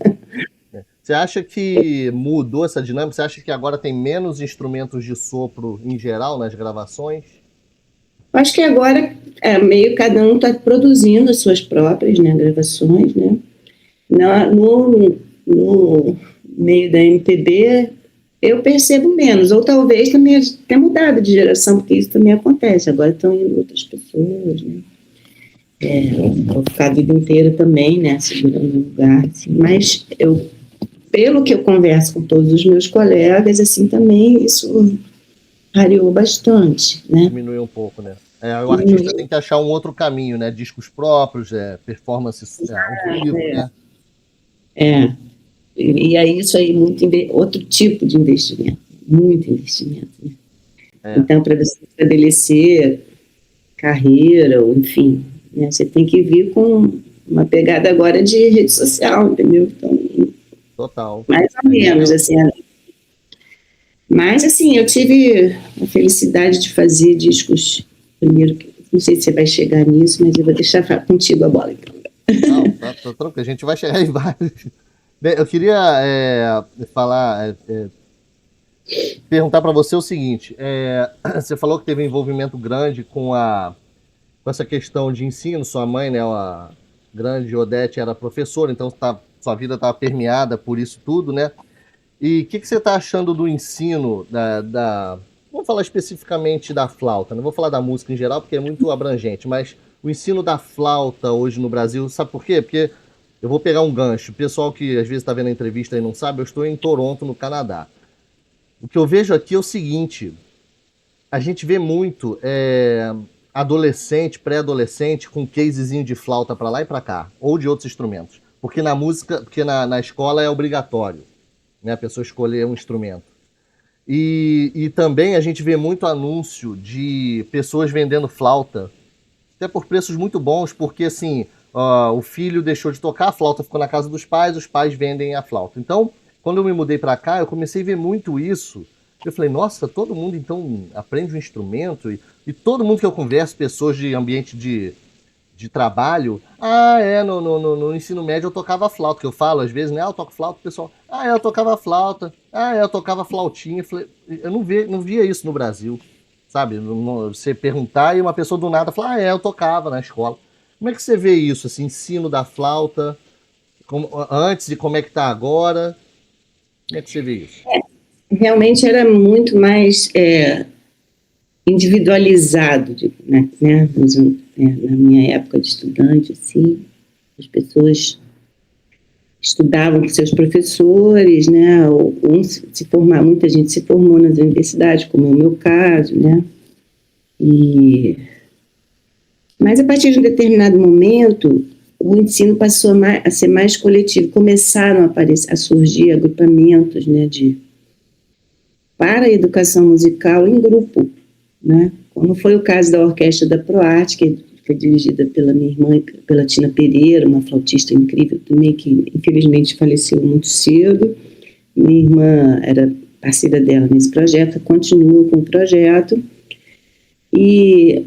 Speaker 1: Você acha que mudou essa dinâmica? Você acha que agora tem menos instrumentos de sopro em geral nas gravações?
Speaker 3: Eu acho que agora meio cada um está produzindo as suas próprias, né, gravações, né? No meio da MPB, eu percebo menos, ou talvez também tenha mudado de geração, porque isso também acontece, agora estão indo outras pessoas, né? Vou ficar a vida inteira também, né, segurando o lugar, assim, mas pelo que eu converso com todos os meus colegas, assim, também isso variou bastante, né?
Speaker 1: Diminuiu um pouco, né? O artista tem que achar um outro caminho, né? Discos próprios, performance ao vivo, né?
Speaker 3: E aí isso aí, outro tipo de investimento, muito investimento, né? Então, para você estabelecer carreira, ou enfim, né, você tem que vir com uma pegada agora de rede social, entendeu? Então,
Speaker 1: Total.
Speaker 3: mais ou menos, assim. Mas, assim, eu tive a felicidade de fazer discos, primeiro, não sei se você vai chegar nisso, mas eu vou deixar contigo a bola, então.
Speaker 1: Não, tá tranquilo, a gente vai chegar em vários. Bem, eu queria perguntar para você o seguinte: você falou que teve um envolvimento grande com essa questão de ensino. Sua mãe, né, a grande Odete, era professora, então sua vida estava permeada por isso tudo, né? E o que você está achando do ensino vamos falar especificamente da flauta, não vou falar da música em geral porque é muito abrangente, mas o ensino da flauta hoje no Brasil, sabe por quê? Porque eu vou pegar um gancho. O pessoal que às vezes está vendo a entrevista e não sabe, eu estou em Toronto, no Canadá. O que eu vejo aqui é o seguinte: a gente vê muito adolescente, pré-adolescente com casezinho de flauta para lá e para cá, ou de outros instrumentos. Porque na música, porque na escola é obrigatório, né, a pessoa escolher um instrumento. E também a gente vê muito anúncio de pessoas vendendo flauta, até por preços muito bons, porque assim, o filho deixou de tocar, a flauta ficou na casa dos pais, os pais vendem a flauta. Então, quando eu me mudei para cá, eu comecei a ver muito isso. Eu falei, nossa, todo mundo então aprende um instrumento, e todo mundo que eu converso, pessoas de ambiente de trabalho, no ensino médio eu tocava flauta, que eu falo às vezes, né, eu toco flauta, o pessoal, eu tocava flauta, eu tocava flautinha. Eu falei, eu não via isso no Brasil, sabe? Você perguntar e uma pessoa do nada falar, eu tocava na escola. Como é que você vê isso, assim, ensino da flauta, antes e como é que tá agora? Como é que você vê isso?
Speaker 3: Realmente era muito mais individualizado, né? Na minha época de estudante, assim, as pessoas estudavam com seus professores, né? Muita gente se formou nas universidades, como é o meu caso, né? Mas a partir de um determinado momento, o ensino passou a ser mais coletivo. Começaram a surgir agrupamentos, né, para a educação musical em grupo, né? Como foi o caso da Orquestra da ProArte, que foi dirigida pela minha irmã, pela Tina Pereira, uma flautista incrível também, que infelizmente faleceu muito cedo. Minha irmã era parceira dela nesse projeto, continua com o projeto. E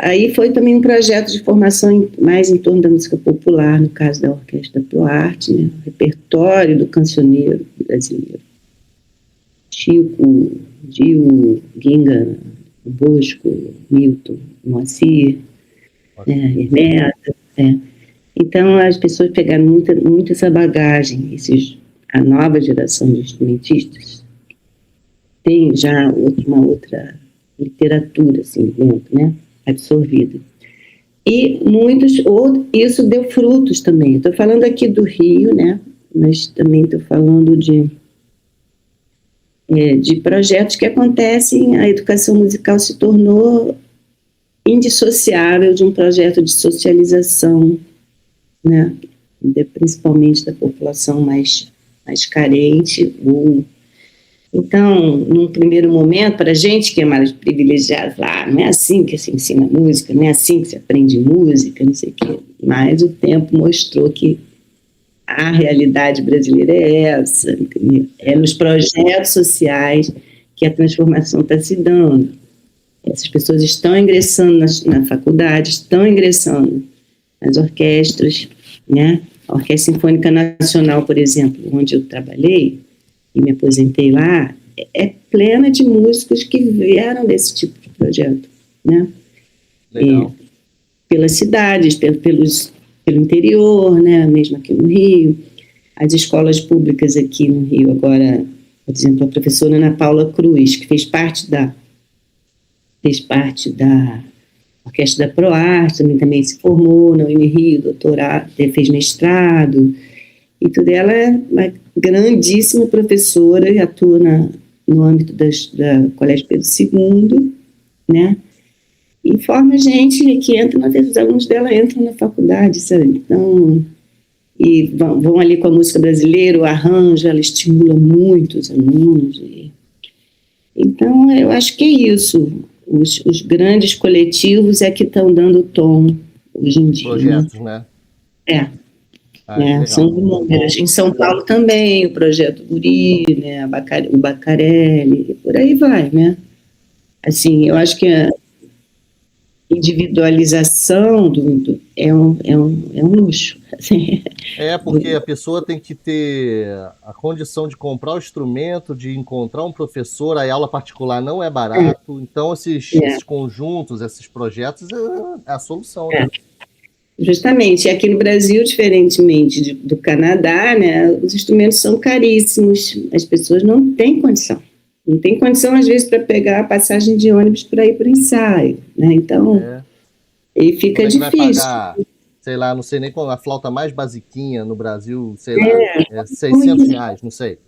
Speaker 3: aí foi também um projeto de formação mais em torno da música popular, no caso da Orquestra da ProArte, né? O repertório do cancioneiro brasileiro. Chico, Gil, Ginga, Bosco, Milton, Moacir, Hermeto. Então, as pessoas pegaram muito essa bagagem. A nova geração de instrumentistas tem já uma outra literatura assim, dentro, né, absorvida. E isso deu frutos também. Estou falando aqui do Rio, né, mas também estou falando de projetos que acontecem. A educação musical se tornou indissociável de um projeto de socialização, né, principalmente da população mais carente. Então, num primeiro momento, para a gente que é mais privilegiado, não é assim que se ensina música, não é assim que se aprende música, não sei o quê. Mas o tempo mostrou que a realidade brasileira é essa, entendeu? É nos projetos sociais que a transformação está se dando. Essas pessoas estão ingressando na faculdade, estão ingressando nas orquestras, né? A Orquestra Sinfônica Nacional, por exemplo, onde eu trabalhei e me aposentei lá, é plena de músicos que vieram desse tipo de projeto, né?
Speaker 1: Legal.
Speaker 3: Pelas cidades, pelo interior, né? Mesmo aqui no Rio. As escolas públicas aqui no Rio agora, por exemplo, a professora Ana Paula Cruz, que fez parte da Orquestra da ProArte, também se formou na Unirio, doutorado, fez mestrado, e tudo. Ela é uma grandíssima professora e atua no âmbito da Colégio Pedro II, né? E forma gente que entra, os alunos dela entram na faculdade, sabe? Então, e vão ali com a música brasileira, o arranjo, ela estimula muito os alunos. Então, eu acho que é isso. Os grandes coletivos é que estão dando o tom hoje em dia.
Speaker 1: Projetos, né?
Speaker 3: É,
Speaker 1: Que
Speaker 3: são
Speaker 1: legal.
Speaker 3: inúmeras. Em São Paulo também, o Projeto Guri, né, o Bacarelli, por aí vai, né? Assim, eu acho que a individualização é um luxo. Assim,
Speaker 1: Porque a pessoa tem que ter a condição de comprar o instrumento, de encontrar um professor, a aula particular não é barato, então esses conjuntos, esses projetos é a solução, né?
Speaker 3: Justamente, e aqui no Brasil, diferentemente do Canadá, né, os instrumentos são caríssimos, as pessoas não têm condição. Não tem condição, às vezes, para pegar a passagem de ônibus para ir para o ensaio, né? Então, e fica
Speaker 1: Como é que vai
Speaker 3: difícil.
Speaker 1: pagar, sei lá, não sei nem qual a flauta mais basiquinha no Brasil, sei lá, R$ 600, não sei.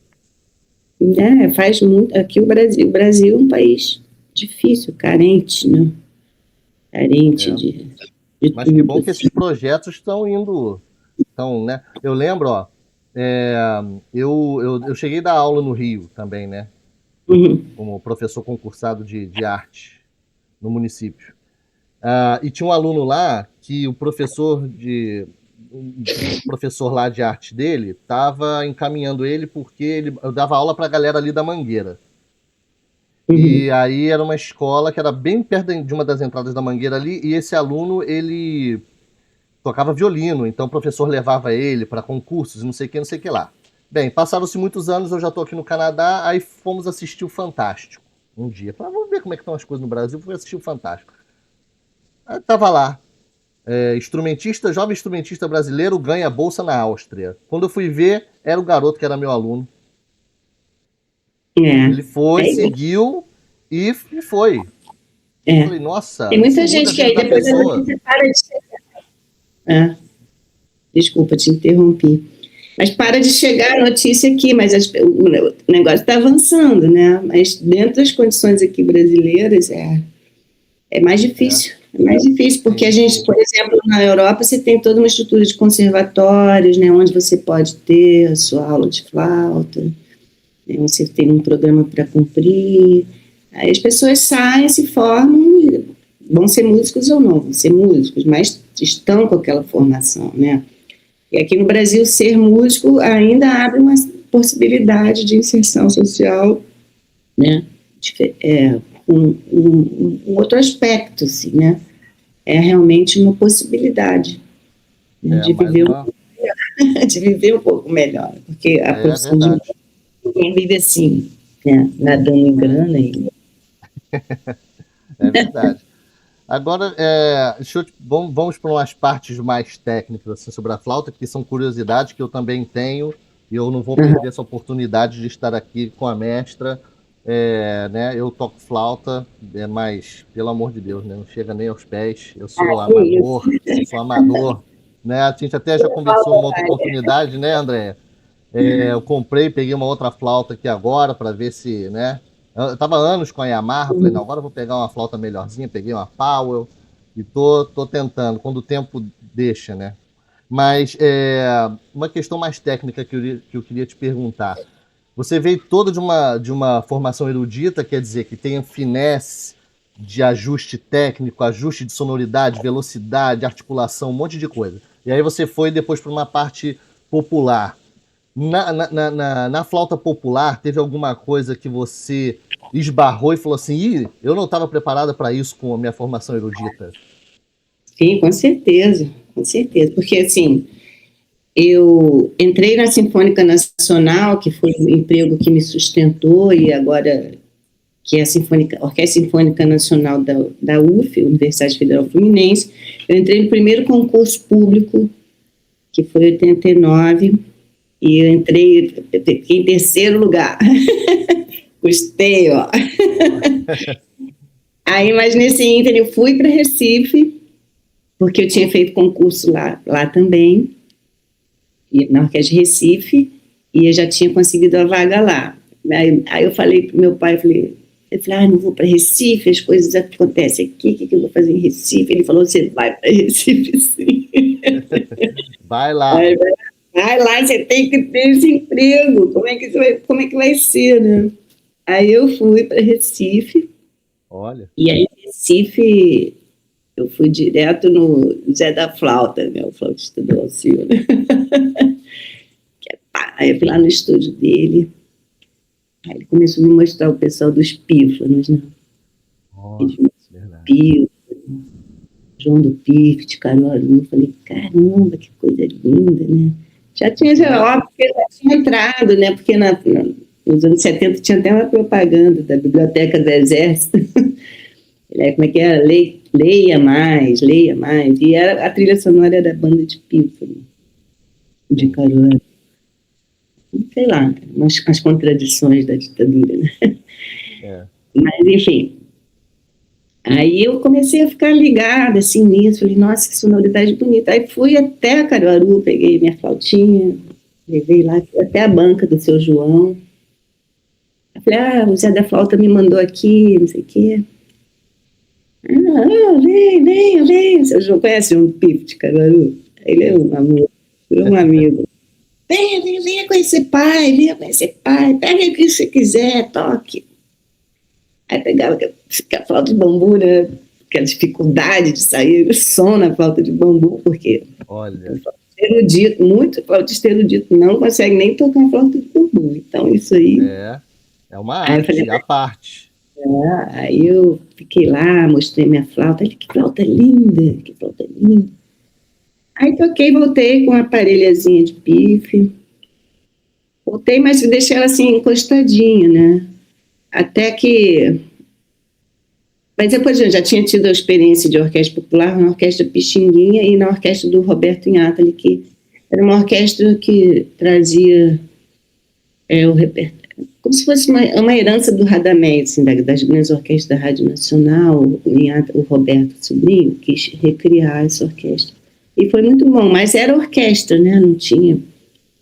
Speaker 3: Faz muito. Aqui o Brasil é um país difícil, carente, né? Carente de
Speaker 1: Mas que
Speaker 3: tudo.
Speaker 1: bom que esses projetos estão indo, né? Eu lembro, ó, eu cheguei a dar aula no Rio também, né?
Speaker 3: Uhum.
Speaker 1: Como professor concursado de arte no município. E tinha um aluno lá que o professor lá de arte dele estava encaminhando ele porque eu dava aula para a galera ali da Mangueira. E aí era uma escola que era bem perto de uma das entradas da Mangueira ali, e esse aluno, ele tocava violino, então o professor levava ele para concursos, não sei o que lá. Bem, passaram-se muitos anos, eu já estou aqui no Canadá, aí fomos assistir o Fantástico um dia. Falei, vamos ver como é que estão as coisas no Brasil, fui assistir o Fantástico. Aí tava lá, jovem instrumentista brasileiro ganha bolsa na Áustria. Quando eu fui ver, era o garoto que era meu aluno. Ele foi, seguiu e foi. Eu falei, nossa,
Speaker 3: Tem muita
Speaker 1: isso muda a
Speaker 3: gente que
Speaker 1: vida
Speaker 3: aí
Speaker 1: da
Speaker 3: depois a
Speaker 1: pessoa.
Speaker 3: notícia para de chegar. Desculpa, te interrompi. Mas para de chegar a notícia aqui, mas o negócio está avançando, né? Mas dentro das condições aqui brasileiras é mais difícil. É mais difícil, porque a gente, por exemplo, na Europa, você tem toda uma estrutura de conservatórios, né, onde você pode ter a sua aula de flauta, né, você tem um programa para cumprir. Aí as pessoas saem, se formam, e vão ser músicos ou não, vão ser músicos, mas estão com aquela formação, né? E aqui no Brasil, ser músico ainda abre uma possibilidade de inserção social, né? Um outro aspecto, assim, né? É realmente uma possibilidade, né? de viver um pouco melhor, porque a profissão de músico, ninguém vive assim, né? Nadando em grana.
Speaker 1: É verdade. Agora, vamos para umas partes mais técnicas assim, sobre a flauta, que são curiosidades que eu também tenho, e eu não vou perder essa oportunidade de estar aqui com a mestra. Né, eu toco flauta, mas, pelo amor de Deus, né, não chega nem aos pés. Eu sou amador. Né? A gente até já conversou em uma outra oportunidade, né, André? Eu peguei uma outra flauta aqui agora para ver se, né? Eu tava anos com a Yamaha, falei, não, agora eu vou pegar uma flauta melhorzinha, peguei uma Powell e tô tentando, quando o tempo deixa, né? Mas uma questão mais técnica que eu queria te perguntar. Você veio todo de uma formação erudita, quer dizer, que tem finesse de ajuste técnico, ajuste de sonoridade, velocidade, articulação, um monte de coisa. E aí você foi depois para uma parte popular. Na flauta popular, teve alguma coisa que você esbarrou e falou assim, eu não estava preparada para isso com a minha formação erudita?
Speaker 3: Sim, com certeza, porque assim, eu entrei na Sinfônica Nacional, que foi um emprego que me sustentou, e agora que é a Orquestra Sinfônica Nacional da UF, Universidade Federal Fluminense, eu entrei no primeiro concurso público, que foi em 89, e eu fiquei em terceiro lugar. Gostei, ó. Aí, mas nesse ínter, eu fui para Recife, porque eu tinha feito concurso lá também, na Orquestra de Recife, e eu já tinha conseguido a vaga lá. Aí eu falei para o meu pai, não vou para Recife, as coisas acontecem aqui, o que eu vou fazer em Recife? Ele falou, você vai para Recife, sim.
Speaker 1: Vai lá.
Speaker 3: Vai lá, você tem que ter esse emprego, como é que vai ser, né? Aí eu fui para Recife.
Speaker 1: Olha.
Speaker 3: E aí Recife eu fui direto no Zé da Flauta, né, o flautista do Alceu, né? Aí eu fui lá no estúdio dele, aí ele começou a me mostrar o pessoal dos pífanos, né?
Speaker 1: Nossa, verdade.
Speaker 3: Pífano, João do Pífano, de Caruaru. Eu falei, caramba, que coisa linda, né? Já tinha, óbvio, porque já tinha entrado, né? Porque nos anos 70 tinha até uma propaganda da Biblioteca do Exército. Como é que era? Leia mais, leia mais. E a trilha sonora da banda de pífano, de Caruaru. Sei lá, as contradições da ditadura, né? Mas, enfim. Aí eu comecei a ficar ligada, assim, nisso. Falei, nossa, que sonoridade bonita. Aí fui até Caruaru, peguei minha flautinha, levei lá até a banca do seu João. Eu falei, o Zé da Flauta me mandou aqui, não sei o quê. Vem. O seu João conhece um Pifo de Caruaru? Ele é um amigo. Venha conhecer pai, pega o que você quiser, toque. Aí pegava a flauta de bambu, né? Aquela dificuldade de sair o som na flauta de bambu, porque muito flautista erudito não consegue nem tocar a flauta de bambu. Então, isso aí...
Speaker 1: É uma arte, a parte.
Speaker 3: Aí eu fiquei lá, mostrei minha flauta. Olha que flauta linda, que flauta linda. Aí toquei, voltei com uma parelhazinha de pife. Voltei, mas deixei ela assim, encostadinha, né? Até que... Mas depois eu já tinha tido a experiência de orquestra popular na Orquestra Pixinguinha e na Orquestra do Roberto Inátali, que era uma orquestra que trazia o repertório, como se fosse uma herança do Radamés, assim, das grandes orquestras da Rádio Nacional. O Roberto Sobrinho quis recriar essa orquestra. E foi muito bom, mas era orquestra, né?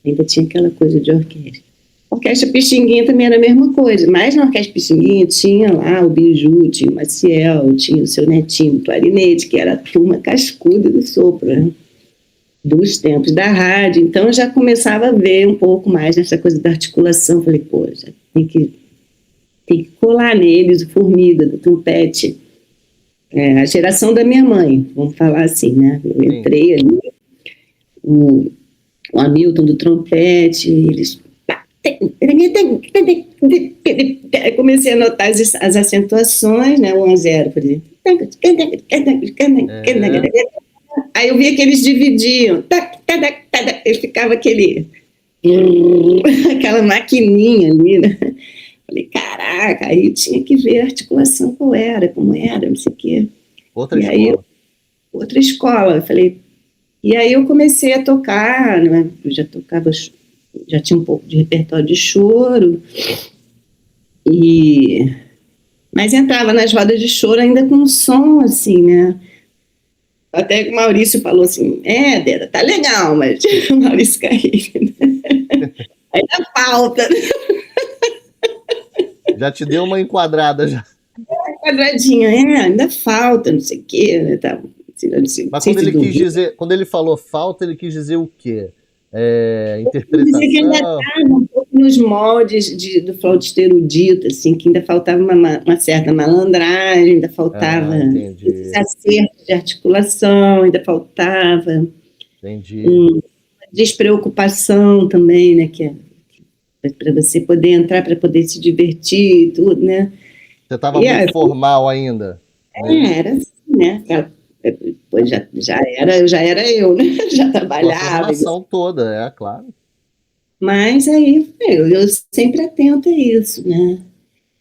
Speaker 3: Ainda tinha aquela coisa de orquestra. A Orquestra Pixinguinha também era a mesma coisa, mas na Orquestra Pixinguinha tinha lá o Biju, tinha o Maciel, tinha o seu netinho, o clarinete, que era a turma cascuda do sopro, né? Dos tempos da rádio. Então eu já começava a ver um pouco mais nessa coisa da articulação. Falei, já tem que colar neles o formiga, do trompete. A geração da minha mãe, vamos falar assim, né? Eu entrei ali, o Hamilton do trompete, eles... Comecei a notar as acentuações, né? 1-0, por exemplo. Aí eu via que eles dividiam. Ele ficava aquela maquininha ali, né? Falei, caraca, aí tinha que ver a articulação como era, não sei o quê. Outra escola. Eu falei, e aí eu comecei a tocar, né? Eu já tinha um pouco de repertório de choro, mas entrava nas rodas de choro ainda com um som, assim, né? Até que o Maurício falou assim, Deda, tá legal, mas o Maurício Carrilho, né? Ainda falta, né?
Speaker 1: Já te deu uma enquadrada, já.
Speaker 3: Uma enquadradinha, ainda falta, não sei o quê, né?
Speaker 1: Mas quando ele falou falta, ele quis dizer o quê? Interpretação?
Speaker 3: Dizia que ainda estava um pouco nos moldes do flautista erudito, assim, que ainda faltava uma certa malandragem, ainda faltava esse acerto de articulação, ainda faltava uma despreocupação também, né, que para você poder entrar, para poder se divertir e tudo, né.
Speaker 1: Você estava muito formal ainda.
Speaker 3: Era assim, né, depois já era eu, né? Já trabalhava.
Speaker 1: A formação toda, claro.
Speaker 3: Mas aí eu sempre atenta a isso, né?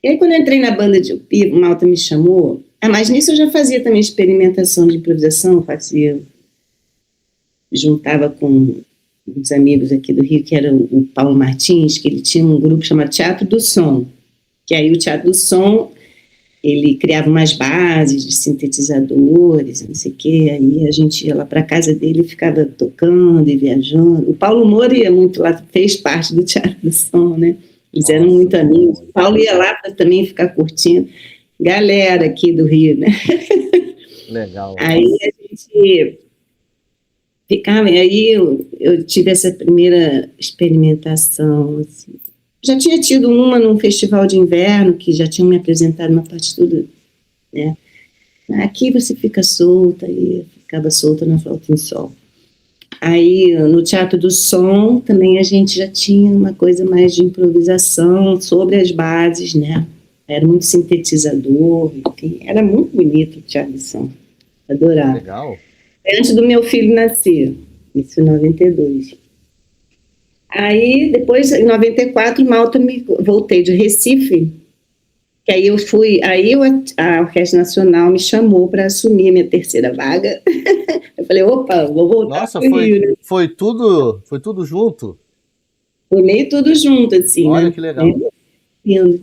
Speaker 3: E aí quando eu entrei na banda de Upi, o Malta me chamou, mas nisso eu já fazia também experimentação de improvisação, juntava com uns amigos aqui do Rio, que era o Paulo Martins, que ele tinha um grupo chamado Teatro do Som, que aí o Teatro do Som, ele criava umas bases de sintetizadores, não sei o quê, aí a gente ia lá para a casa dele e ficava tocando e viajando. O Paulo Moura ia muito lá, fez parte do Teatro do Som, né? Eles eram muito amigos. O Paulo ia lá para também ficar curtindo. Galera aqui do Rio, né?
Speaker 1: Legal.
Speaker 3: Aí a gente ficava, aí eu tive essa primeira experimentação, assim. Já tinha tido uma num festival de inverno, que já tinham me apresentado uma partitura, né? Aqui você fica solta, e ficava solta na flauta em sol. Aí, no Teatro do Som, também a gente já tinha uma coisa mais de improvisação sobre as bases, né? Era muito sintetizador, enfim, era muito bonito o Teatro do Som. Adorava.
Speaker 1: Legal.
Speaker 3: Antes do meu filho nascer, isso em 92. Aí, depois, em 94, Malta, voltei de Recife, que aí a Orquestra Nacional me chamou para assumir a minha terceira vaga. Eu falei, opa, vou voltar
Speaker 1: Nossa,
Speaker 3: para o Rio, né?
Speaker 1: foi tudo junto?
Speaker 3: Foi meio tudo junto, assim,
Speaker 1: Olha
Speaker 3: né?
Speaker 1: que legal.
Speaker 3: Lindo.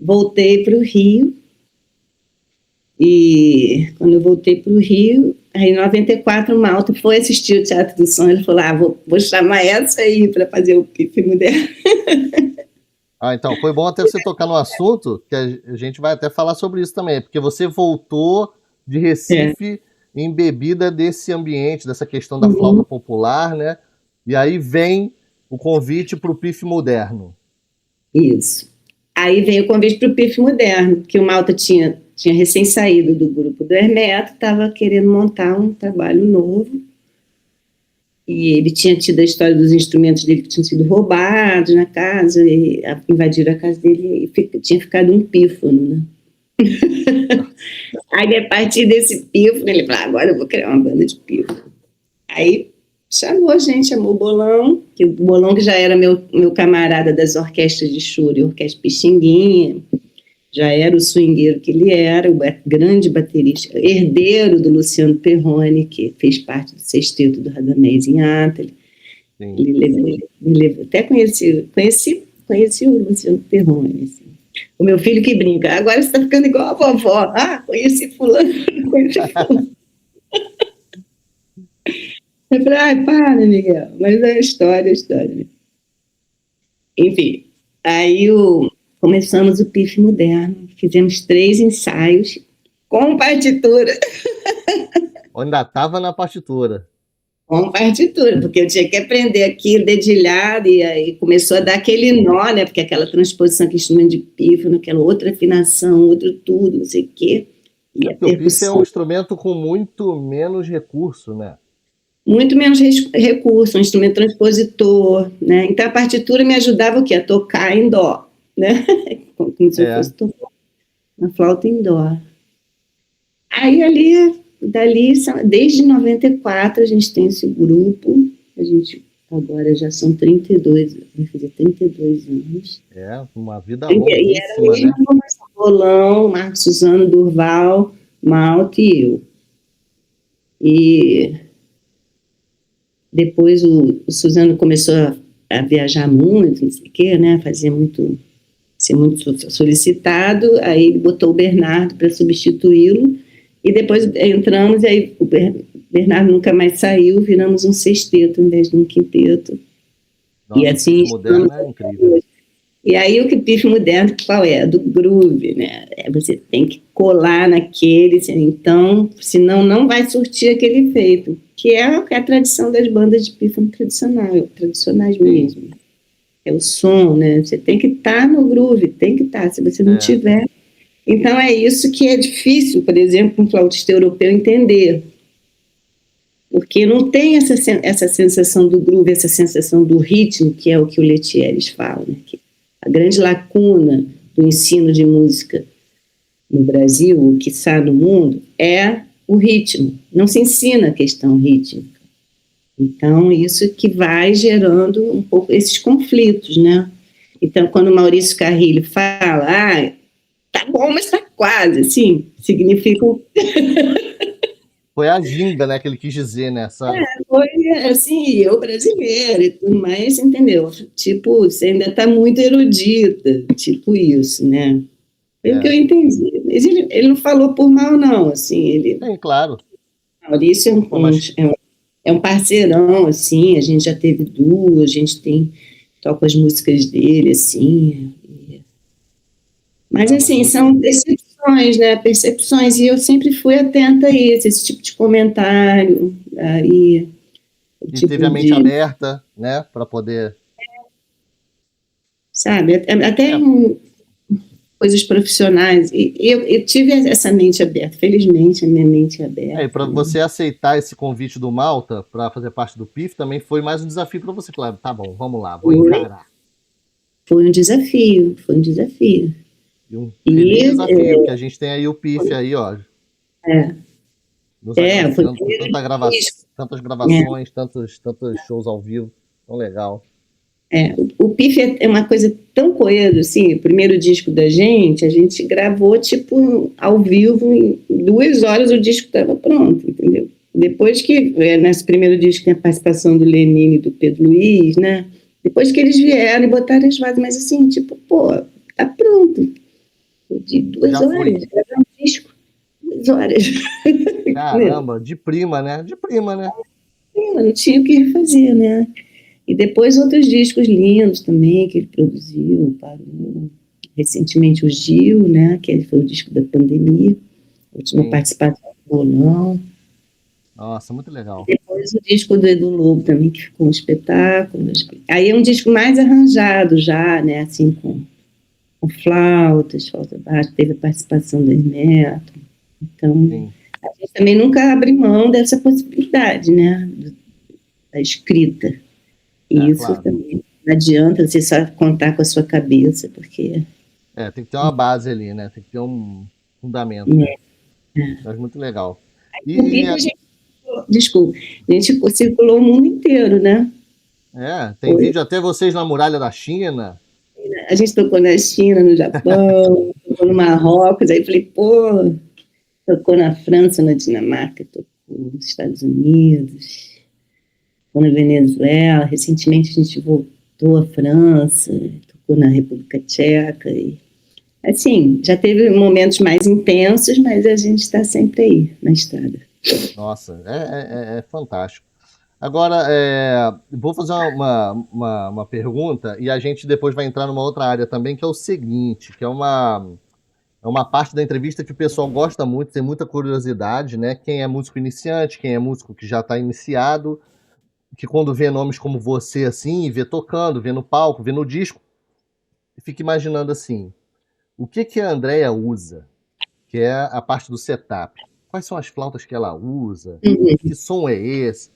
Speaker 3: Voltei para o Rio, e quando eu voltei para o Rio, aí em 94, o Malta foi assistir o Teatro do Som, ele falou, vou chamar essa aí para fazer o Pife Moderno.
Speaker 1: Então, foi bom até você tocar no assunto, que a gente vai até falar sobre isso também, porque você voltou de Recife embebida desse ambiente, dessa questão da flauta popular, né? E aí vem o convite para o Pife Moderno.
Speaker 3: Isso. Aí veio o convite para o Pife Moderno, que o Malta tinha recém saído do grupo do Hermeto, estava querendo montar um trabalho novo, e ele tinha tido a história dos instrumentos dele que tinham sido roubados na casa, e invadiram a casa dele e tinha ficado um pífano, né? Aí, a partir desse pífano, ele falou, agora eu vou criar uma banda de pífano. Aí chamou a gente, chamou o Bolão, que o Bolão que já era meu camarada das orquestras de choro e orquestra Pixinguinha, já era o swingueiro que ele era, o grande baterista, herdeiro do Luciano Perrone, que fez parte do sexteto do Radamés em Atali. Ele levou, até conheci o Luciano Perrone. Assim. O meu filho que brinca, agora você está ficando igual a vovó. Conheci fulano, conheci fulano. Eu falei, para, Miguel, mas é história. Enfim, aí começamos o Pife Moderno, fizemos 3 ensaios com partitura.
Speaker 1: Ainda estava na partitura.
Speaker 3: Com partitura, porque eu tinha que aprender aqui, dedilhado, e aí começou a dar aquele nó, né? Porque aquela transposição, aquele instrumento de pífano, aquela outra afinação, outro tudo, não sei o quê. E a
Speaker 1: percussão. O pífano é um instrumento com muito menos recurso, né?
Speaker 3: Muito menos recurso, um instrumento transpositor, né? Então a partitura me ajudava o quê? A tocar em dó, né? Como se eu fosse tocar na flauta em dó. Aí dali, desde 94 a gente tem esse grupo, a gente agora já são 32, vai fazer 32 anos.
Speaker 1: Uma vida longuíssima,
Speaker 3: e era mesmo, né? Bolão, Marcos Suzano, Durval, Malta e eu. E depois o Suzano começou a viajar muito, não sei o quê, né? Ser muito solicitado, aí ele botou o Bernardo para substituí-lo, e depois entramos, e aí o Bernardo nunca mais saiu, viramos um sexteto em vez de um quinteto.
Speaker 1: Nossa, e assim, o moderno é incrível.
Speaker 3: E aí o Pife Moderno, qual é? Do groove, né? Você tem que colar naquele, então, senão não vai surtir aquele efeito, que é a tradição das bandas de pífano tradicionais mesmo. É o som, né? Você tem que estar no groove, tem que estar, se você não tiver. Então é isso que é difícil, por exemplo, um flautista europeu entender. Porque não tem essa sensação do groove, essa sensação do ritmo, que é o que o Letieres fala, né? Que a grande lacuna do ensino de música no Brasil, quiçá no mundo, é o ritmo. Não se ensina a questão rítmica. Então, isso que vai gerando um pouco esses conflitos, né? Então, quando o Maurício Carrilho fala, tá bom, mas tá quase, assim, significa...
Speaker 1: Foi a ginga, né, que ele quis dizer, né?
Speaker 3: Foi assim, eu brasileira e tudo mais, entendeu? Tipo, você ainda tá muito erudita, tipo isso, né? Foi o que eu entendi. Mas ele não falou por mal, não, assim, ele...
Speaker 1: claro.
Speaker 3: Maurício é um parceirão, assim, a gente já teve duo, a gente toca as músicas dele, assim. Mas, assim, são percepções, né? Percepções, e eu sempre fui atenta a esse tipo de comentário. Aí,
Speaker 1: tipo teve a mente aberta, né? Para poder...
Speaker 3: Sabe, até coisas profissionais. E eu tive essa mente aberta, felizmente a minha mente é aberta.
Speaker 1: E para você aceitar esse convite do Malta para fazer parte do PIF também foi mais um desafio para você. Claro, tá bom, vamos lá, vou encarar.
Speaker 3: Foi um desafio, foi um desafio.
Speaker 1: E um feliz desafio, que a gente tem aí o PIF aí, ó. Nos agradecendo por tantas gravações, tantos shows ao vivo, tão legal.
Speaker 3: O PIF é uma coisa tão coesa, assim, o primeiro disco da gente, a gente gravou, tipo, ao vivo, em 2 horas o disco estava pronto, entendeu? Depois que, nesse primeiro disco tem a participação do Lenine e do Pedro Luiz, né? Depois que eles vieram e botaram as vozes, mas assim, tipo, pô, tá pronto. De 2 horas, gravar um disco, 2 horas.
Speaker 1: Caramba, de prima, né? De prima, né?
Speaker 3: Não tinha o que fazer, né? E depois outros discos lindos também que ele produziu, parou. Recentemente o Gil, né? Que foi o disco da pandemia, a última participação do Bolão.
Speaker 1: Nossa, muito legal.
Speaker 3: E depois o disco do Edu Lobo também, que ficou um espetáculo. Aí é um disco mais arranjado já, né? Assim, com flautas, flauta baixa, teve a participação do Hermeto. Então, a gente também nunca abre mão dessa possibilidade, né? Da escrita. E isso claro. Também não adianta você só contar com a sua cabeça, porque...
Speaker 1: tem que ter uma base ali, né? Tem que ter um fundamento. Mas muito legal.
Speaker 3: Desculpa, a gente circulou o mundo inteiro, né?
Speaker 1: Tem vídeo até vocês na Muralha da China.
Speaker 3: A gente tocou na China, no Japão, tocou no Marrocos, aí falei, pô, tocou na França, na Dinamarca, tocou nos Estados Unidos, tocou na Venezuela, recentemente a gente voltou à França, tocou na República Tcheca, e assim, já teve momentos mais intensos, mas a gente está sempre aí, na estrada.
Speaker 1: Nossa, é fantástico. Agora, vou fazer uma pergunta e a gente depois vai entrar numa outra área também, que é o seguinte, que é uma parte da entrevista que o pessoal gosta muito, tem muita curiosidade, né? Quem é músico iniciante, quem é músico que já está iniciado, que quando vê nomes como você, assim, vê tocando, vê no palco, vê no disco, fica imaginando assim, o que a Andrea usa, que é a parte do setup? Quais são as flautas que ela usa? Que som é esse?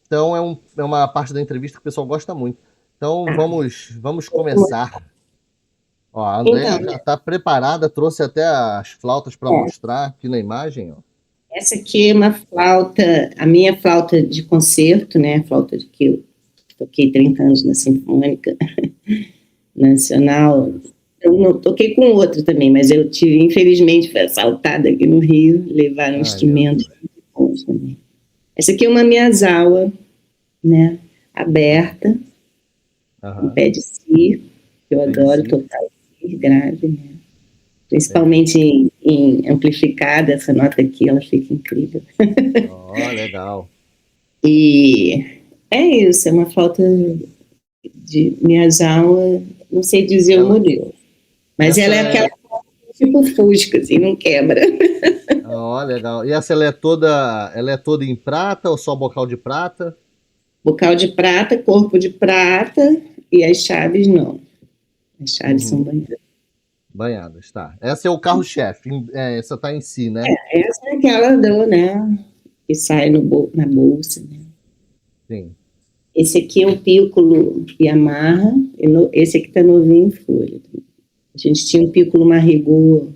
Speaker 1: Então, é uma parte da entrevista que o pessoal gosta muito. Então, vamos começar. Ó, a Andrea já está preparada, trouxe até as flautas para mostrar aqui na imagem. Ó.
Speaker 3: Essa aqui é uma flauta, a minha flauta de concerto, né? A flauta que eu toquei 30 anos na Sinfônica Nacional. Eu não toquei com outra também, mas eu tive, infelizmente, foi assaltada aqui no Rio, levaram instrumentos bons também. Essa aqui é uma Miyazawa, né, aberta, em pé de si, que eu adoro tocar si, grave, né, principalmente em amplificada, essa nota aqui, ela fica incrível.
Speaker 1: Legal.
Speaker 3: E é isso, é uma flauta de Miyazawa, não sei dizer o modelo, mas ela é aquela tipo Fusca, assim, não quebra.
Speaker 1: Legal. E essa ela é toda em prata ou só bocal de prata?
Speaker 3: Bocal de prata, corpo de prata e as chaves não. As chaves são banhadas.
Speaker 1: Banhadas, tá. Essa é o carro-chefe, essa tá em si, né?
Speaker 3: Essa é aquela né, que sai na bolsa, né?
Speaker 1: Sim.
Speaker 3: Esse aqui é um pícolo Yamaha, esse aqui tá novinho em folha. A gente tinha um pícolo Marigot,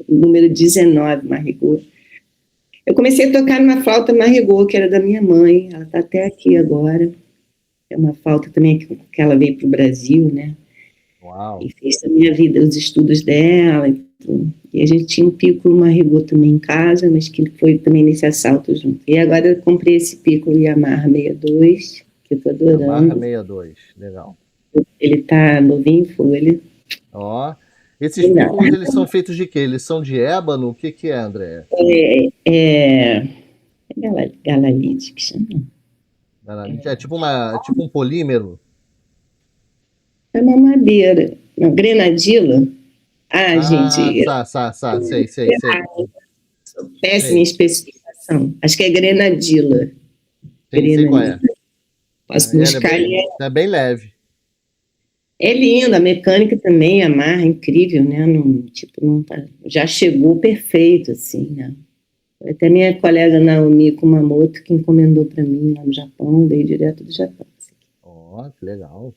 Speaker 3: número 19, Marigot. Eu comecei a tocar numa flauta Marigot, que era da minha mãe, ela está até aqui agora. É uma flauta também que ela veio para o Brasil, né?
Speaker 1: Uau.
Speaker 3: E fez a minha vida, os estudos dela. E a gente tinha um pícolo Marigot também em casa, mas que foi também nesse assalto junto. E agora eu comprei esse pícolo Yamaha 62, que eu estou adorando.
Speaker 1: Yamaha 62, legal.
Speaker 3: Ele está novinho em folha.
Speaker 1: Esses pícolos, eles são feitos de quê? Eles são de ébano? O que é, André?
Speaker 3: Galalite que chama.
Speaker 1: É tipo um polímero?
Speaker 3: É uma madeira. Não, grenadila. Gente.
Speaker 1: Sei.
Speaker 3: Sou péssima em especificação. Acho que é grenadila.
Speaker 1: Sei qual é.
Speaker 3: Posso buscar ali.
Speaker 1: É bem leve.
Speaker 3: É lindo, a mecânica também, a Yamaha, é incrível, né? Não, tipo, não tá, já chegou perfeito, assim, né? Até minha colega Naomi Kumamoto, que encomendou para mim lá no Japão, veio direto do Japão.
Speaker 1: Ó, que legal.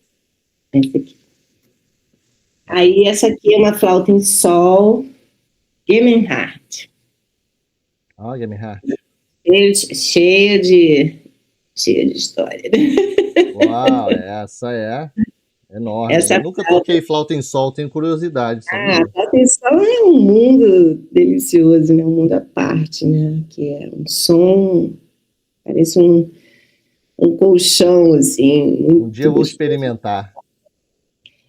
Speaker 3: Essa aqui. Aí essa aqui é uma flauta em sol, Gemenhardt.
Speaker 1: Ó, Gemihart.
Speaker 3: Cheia de história.
Speaker 1: Uau, essa é enorme.
Speaker 3: Essa
Speaker 1: Eu nunca toquei flauta em sol, tenho curiosidade, sabia?
Speaker 3: flauta em sol é um mundo delicioso, né? Um mundo à parte, né? Que é um som, parece um colchão, assim,
Speaker 1: Um dia eu
Speaker 3: muito
Speaker 1: vou
Speaker 3: gostoso.
Speaker 1: experimentar.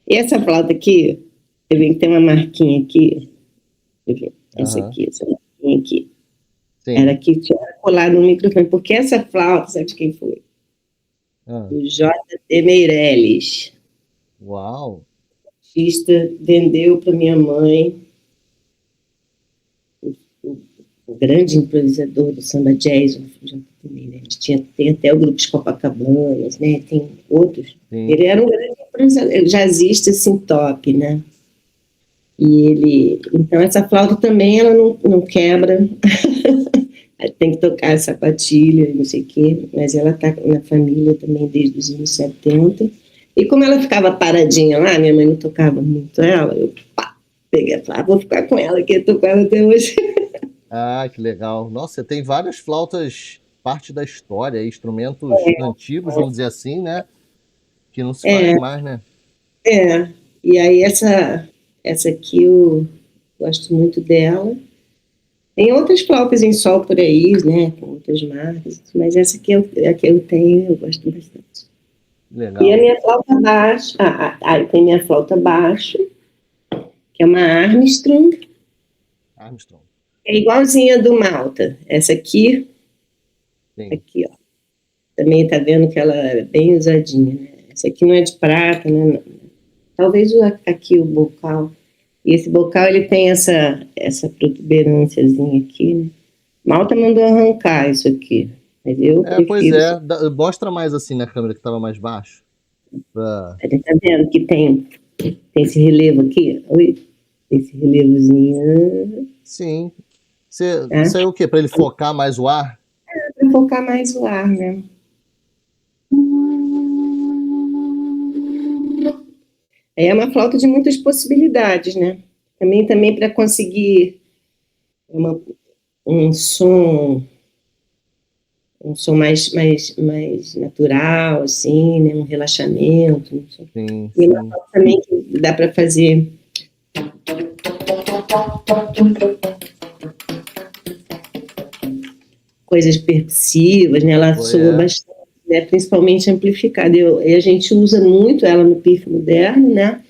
Speaker 3: E essa flauta aqui, você vê que tem uma marquinha aqui. Deixa eu ver. Essa
Speaker 1: Aham.
Speaker 3: aqui, essa marquinha aqui.
Speaker 1: Sim.
Speaker 3: Era que tinha colado no microfone, porque essa flauta, sabe de quem foi?
Speaker 1: Ah,
Speaker 3: O J.T. Meirelles.
Speaker 1: uau.
Speaker 3: O artista vendeu para minha mãe, o grande improvisador do samba jazz, o J.T. Meirelles. Tem até o grupo Os Copacabanas, né? Tem outros.
Speaker 1: Sim.
Speaker 3: Ele era um grande improvisador, jazzista, assim, top, né? Então essa flauta também, ela não quebra, tem que tocar sapatilha e não sei o quê, mas ela está na família também desde os anos 70. E como ela ficava paradinha lá, minha mãe não tocava muito ela, eu peguei e falei, vou ficar com ela, que eu tô com ela até hoje.
Speaker 1: Ah, que legal. Nossa, você tem várias flautas, parte da história, instrumentos antigos, vamos dizer assim, né? Que não se faz mais, né?
Speaker 3: E aí essa aqui eu gosto muito dela. Tem outras flautas em sol por aí, né, com outras marcas, mas essa aqui a que eu tenho, eu gosto bastante.
Speaker 1: Legal.
Speaker 3: E a minha flauta baixo, tem minha flauta baixo, que é uma Armstrong,
Speaker 1: Armstrong.
Speaker 3: é igualzinha do Malta. Essa aqui,
Speaker 1: Sim.
Speaker 3: aqui, ó. Também tá vendo que ela é bem usadinha, né? Essa aqui não é de prata, né? Talvez aqui o bocal. E esse bocal, ele tem essa protuberânciazinha aqui, né? Malta mandou arrancar isso aqui, mas eu
Speaker 1: Pois
Speaker 3: prefiro.
Speaker 1: é. Mostra mais assim na câmera que estava mais baixo. Pra...
Speaker 3: Tá vendo que tem esse relevo aqui? Oi? Esse relevozinho.
Speaker 1: Sim.
Speaker 3: Tá?
Speaker 1: Isso aí é o quê? Para ele focar mais o ar?
Speaker 3: Para focar mais o ar, né? É uma flauta de muitas possibilidades, né? Também para conseguir um som mais natural, assim, né? Um relaxamento.
Speaker 1: Sim,
Speaker 3: E uma flauta também que dá para fazer coisas percussivas, né? Ela soa bastante, né? Principalmente amplificada. E a gente usa muito ela no pife moderno, né?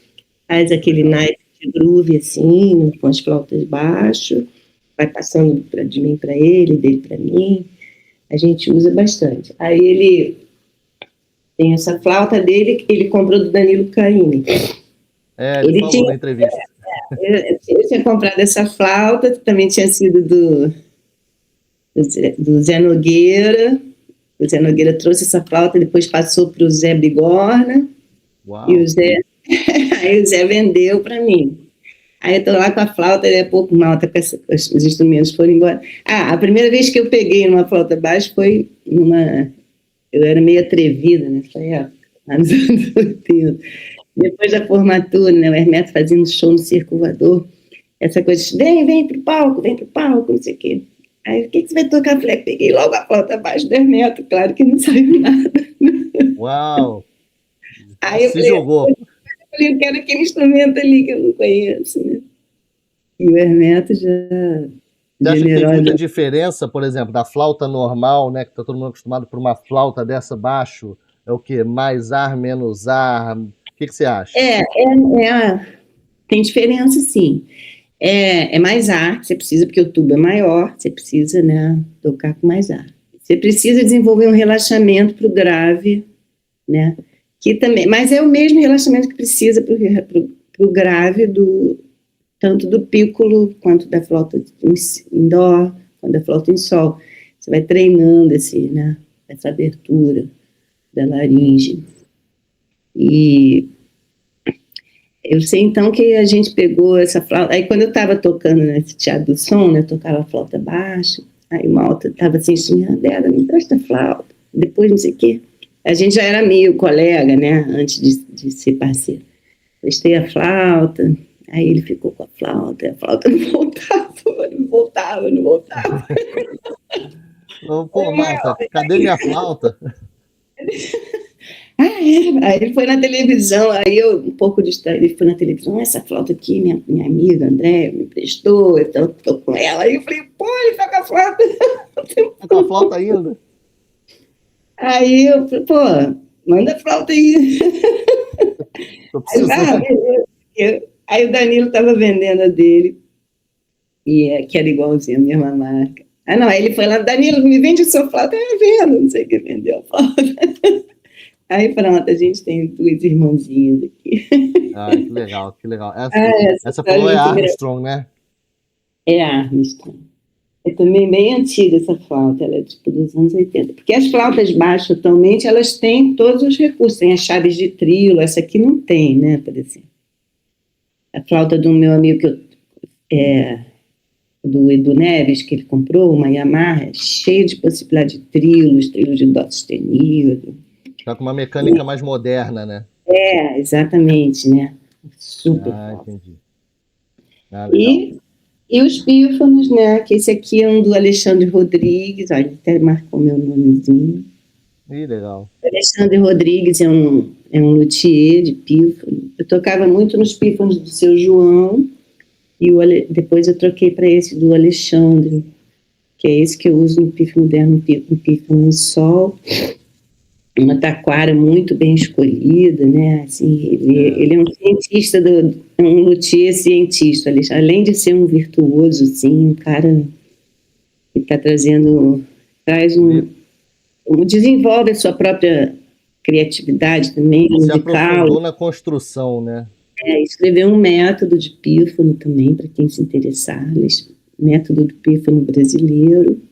Speaker 3: Faz aquele naipe de groove assim, com as flautas baixo, vai passando de mim para ele, dele para mim. A gente usa bastante. Aí ele tem essa flauta dele que ele comprou do Danilo Caymmi.
Speaker 1: Ele falou na entrevista.
Speaker 3: Eu tinha comprado essa flauta, que também tinha sido do Zé Nogueira. O Zé Nogueira trouxe essa flauta, depois passou para o Zé Bigorna.
Speaker 1: Uau.
Speaker 3: E o Zé, aí o Zé vendeu para mim. Aí eu estou lá com a flauta, e é pouco mal, até os instrumentos foram embora. A primeira vez que eu peguei numa flauta baixa foi eu era meio atrevida nessa época, lá nos anos 80. Depois da formatura, né, o Hermeto fazendo show no Circo Voador, essa coisa de vem pro palco, não sei o quê. Aí, o que você vai tocar? Eu falei, peguei logo a flauta abaixo do Hermeto, claro que não saiu nada.
Speaker 1: Uau!
Speaker 3: Aí eu
Speaker 1: jogou.
Speaker 3: Eu quero aquele instrumento ali que eu não conheço, né? E o Hermeto já...
Speaker 1: Você acha que tem muita diferença, por exemplo, da flauta normal, né, que está todo mundo acostumado por uma flauta dessa baixo, é o quê? Mais ar, menos ar? O que você acha?
Speaker 3: Tem diferença, sim. É mais ar que você precisa, porque o tubo é maior, você precisa, né, tocar com mais ar. Você precisa desenvolver um relaxamento para o grave, né, que também, mas é o mesmo relaxamento que precisa para o grave tanto do pícolo quanto da flauta em dó, quanto da flauta em sol. Você vai treinando essa abertura da laringe. E Eu sei então que a gente pegou essa flauta. Aí quando eu estava tocando nesse teatro do som, né, eu tocava a flauta baixa, aí o Malta estava assim, dela, me empresta a flauta. Depois não sei o quê. A gente já era meio colega, né, antes de ser parceiro. Prestei a flauta, aí ele ficou com a flauta não voltava, não voltava, não voltava.
Speaker 1: Pô, Malta, cadê minha flauta?
Speaker 3: Ah, é? Aí ele foi na televisão, aí eu, um pouco distraído, ele foi na televisão, essa flauta aqui, minha amiga André me emprestou, então estou com ela. Aí eu falei, pô, ele tá com a flauta.
Speaker 1: Tá com a flauta ainda?
Speaker 3: Aí eu falei, pô, manda a flauta aí.
Speaker 1: Tô
Speaker 3: Aí,
Speaker 1: precisando.
Speaker 3: aí o Danilo estava vendendo a dele, que era igualzinho a mesma marca. Ah, não, aí ele foi lá, Danilo, me vende a sua flauta. Eu vendo, não sei o que, vendeu a flauta. Aí pronto, a gente tem duas irmãzinhas aqui.
Speaker 1: Ai, que legal, que legal.
Speaker 3: Essa
Speaker 1: Essa
Speaker 3: história
Speaker 1: falou
Speaker 3: é
Speaker 1: é
Speaker 3: muito engraçada.
Speaker 1: Armstrong, né?
Speaker 3: É a Armstrong. É também bem antiga essa flauta, ela é tipo dos anos 80. Porque as flautas baixas atualmente, elas têm todos os recursos, tem as chaves de trilo, essa aqui não tem, né, por exemplo. A flauta do meu amigo, do Edu Neves, que ele comprou, uma Yamaha, é cheia de possibilidade de trilos, trilo de dó sustenido.
Speaker 1: Tá com uma mecânica mais moderna, né?
Speaker 3: É, exatamente, né? Super
Speaker 1: Ah,
Speaker 3: flauta.
Speaker 1: entendi. Ah, legal.
Speaker 3: E os pífanos, né? Que esse aqui é um do Alexandre Rodrigues, olha, ele até marcou meu nomezinho.
Speaker 1: Ih, legal.
Speaker 3: Alexandre Rodrigues é um luthier de pífano. Eu tocava muito nos pífanos do seu João, e depois eu troquei para esse do Alexandre, que é esse que eu uso no pífano moderno, um pífano em sol, uma taquara muito bem escolhida, né? Assim, ele é um cientista, um luthier cientista, além de ser um virtuoso, assim, um cara que está desenvolve a sua própria criatividade também,
Speaker 1: Se
Speaker 3: musical.
Speaker 1: aprofundou na construção, né?
Speaker 3: Escreveu um método de pífano também, para quem se interessar, método do pífano brasileiro.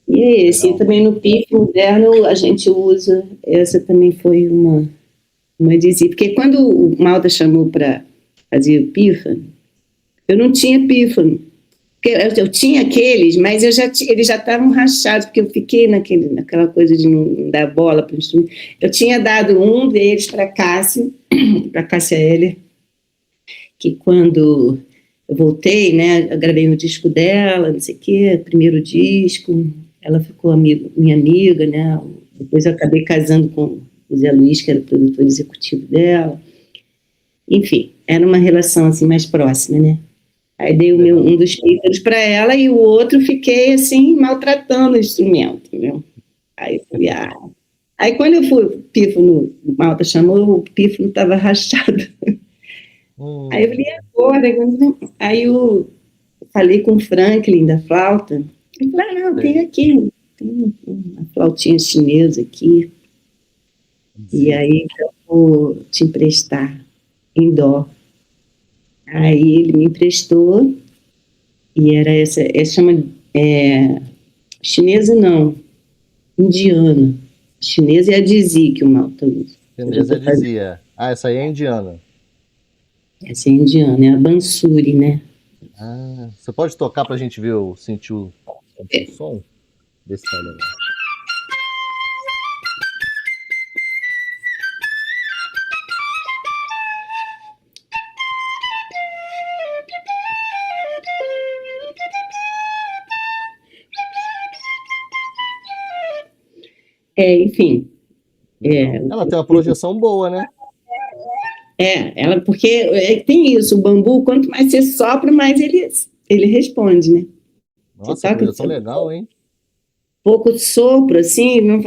Speaker 3: E é esse. E também no pífano moderno a gente usa, essa também foi uma dizia, porque quando o Malta chamou para fazer o pífano, eu não tinha pífano. Eu tinha aqueles, mas eles já estavam rachados, porque eu fiquei naquela coisa de não dar bola para o instrumento. Eu tinha dado um deles para Cássia Eller, que quando eu voltei, né, eu gravei um disco dela, não sei o quê, primeiro disco, ela ficou minha amiga, né, depois eu acabei casando com o Zé Luiz, que era o produtor executivo dela. Enfim, era uma relação assim mais próxima, né. Aí dei um dos pífanos para ela e o outro fiquei assim maltratando o instrumento, entendeu? Aí eu fui, Aí quando eu fui, o pífano, o Malta chamou, o pífano estava rachado. Aí eu falei, agora? Aí eu falei com o Franklin da flauta. Ele falou, não, tem aqui, tem uma flautinha chinesa aqui.
Speaker 1: Sim.
Speaker 3: E aí eu vou te emprestar em dó. Aí ele me emprestou. E era essa chama chinesa não, indiana. Chinesa é a Dizzy que o Malta usa.
Speaker 1: Chinesa dizia. Ah, essa aí é indiana.
Speaker 3: Essa é indiana, é a Bansuri, né?
Speaker 1: Ah, você pode tocar pra gente ver, sentir o som? Vê se tá legal.
Speaker 3: Enfim.
Speaker 1: Ela tem uma projeção boa, né?
Speaker 3: Porque tem isso, o bambu, quanto mais você sopra, mais ele responde, né? Você
Speaker 1: Nossa,
Speaker 3: toca
Speaker 1: projeção legal, hein?
Speaker 3: pouco sopro, assim, não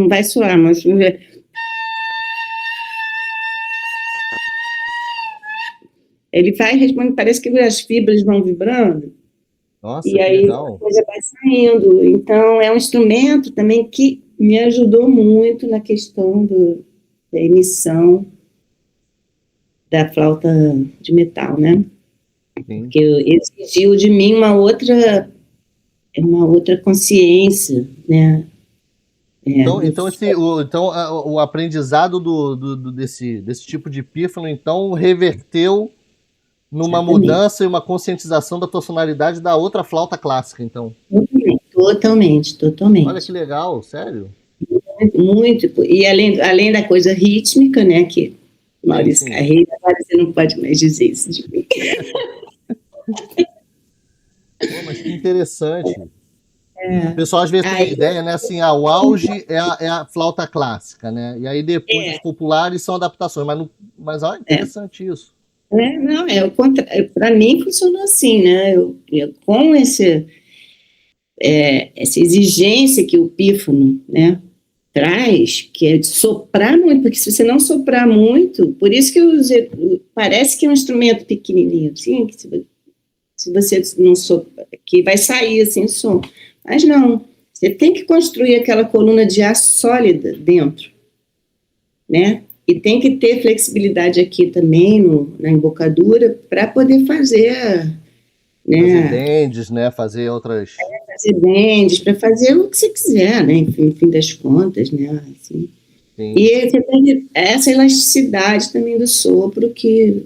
Speaker 3: vai soar, mas ele vai respondendo, parece que as fibras vão vibrando.
Speaker 1: Nossa,
Speaker 3: E
Speaker 1: que
Speaker 3: aí a
Speaker 1: legal.
Speaker 3: coisa vai saindo. Então, é um instrumento também que me ajudou muito na questão da emissão da flauta de metal, né?
Speaker 1: Sim.
Speaker 3: Porque exigiu de mim uma outra consciência, né?
Speaker 1: O aprendizado desse tipo de pífano, então, reverteu numa mudança e uma conscientização da personalidade da outra flauta clássica, então.
Speaker 3: Totalmente.
Speaker 1: Olha que legal, sério?
Speaker 3: Muito. E além da coisa rítmica, né, que Maurício Carreira, agora você não pode mais dizer isso de mim.
Speaker 1: Pô, mas que interessante. O pessoal às vezes tem a ideia, né, assim, o auge é a flauta clássica, né, e aí depois os populares são adaptações, mas olha, interessante isso.
Speaker 3: Não, o contrário. Para mim funcionou assim, né, eu com essa exigência que o pífano, né, traz, que é de soprar muito, porque se você não soprar muito, por isso que parece que é um instrumento pequenininho, assim, que se você não soprar, que vai sair assim o som, mas não, você tem que construir aquela coluna de ar sólida dentro, né, e tem que ter flexibilidade aqui também na embocadura para poder fazer, né,
Speaker 1: fazer bends, né, fazer outras...
Speaker 3: fazer bends, para fazer o que você quiser, né, no fim das contas, né, assim. E você tem essa elasticidade também do sopro que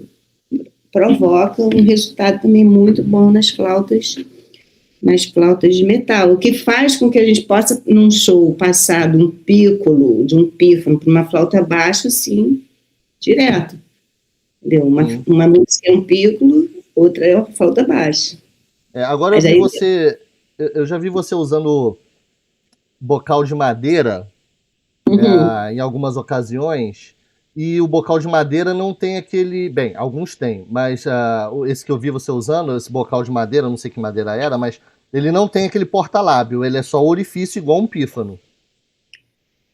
Speaker 3: provoca um resultado também muito bom nas flautas de metal, o que faz com que a gente possa, num show, passar de um pícolo, de um pífano para uma flauta baixa, assim, direto. Entendeu? Uma música é um pícolo, outra é uma flauta baixa.
Speaker 1: Agora eu já vi você usando bocal de madeira em algumas ocasiões, e o bocal de madeira não tem aquele... Bem, alguns têm, mas esse que eu vi você usando, esse bocal de madeira, não sei que madeira era, mas ele não tem aquele porta-lábio, ele é só orifício igual um pífano.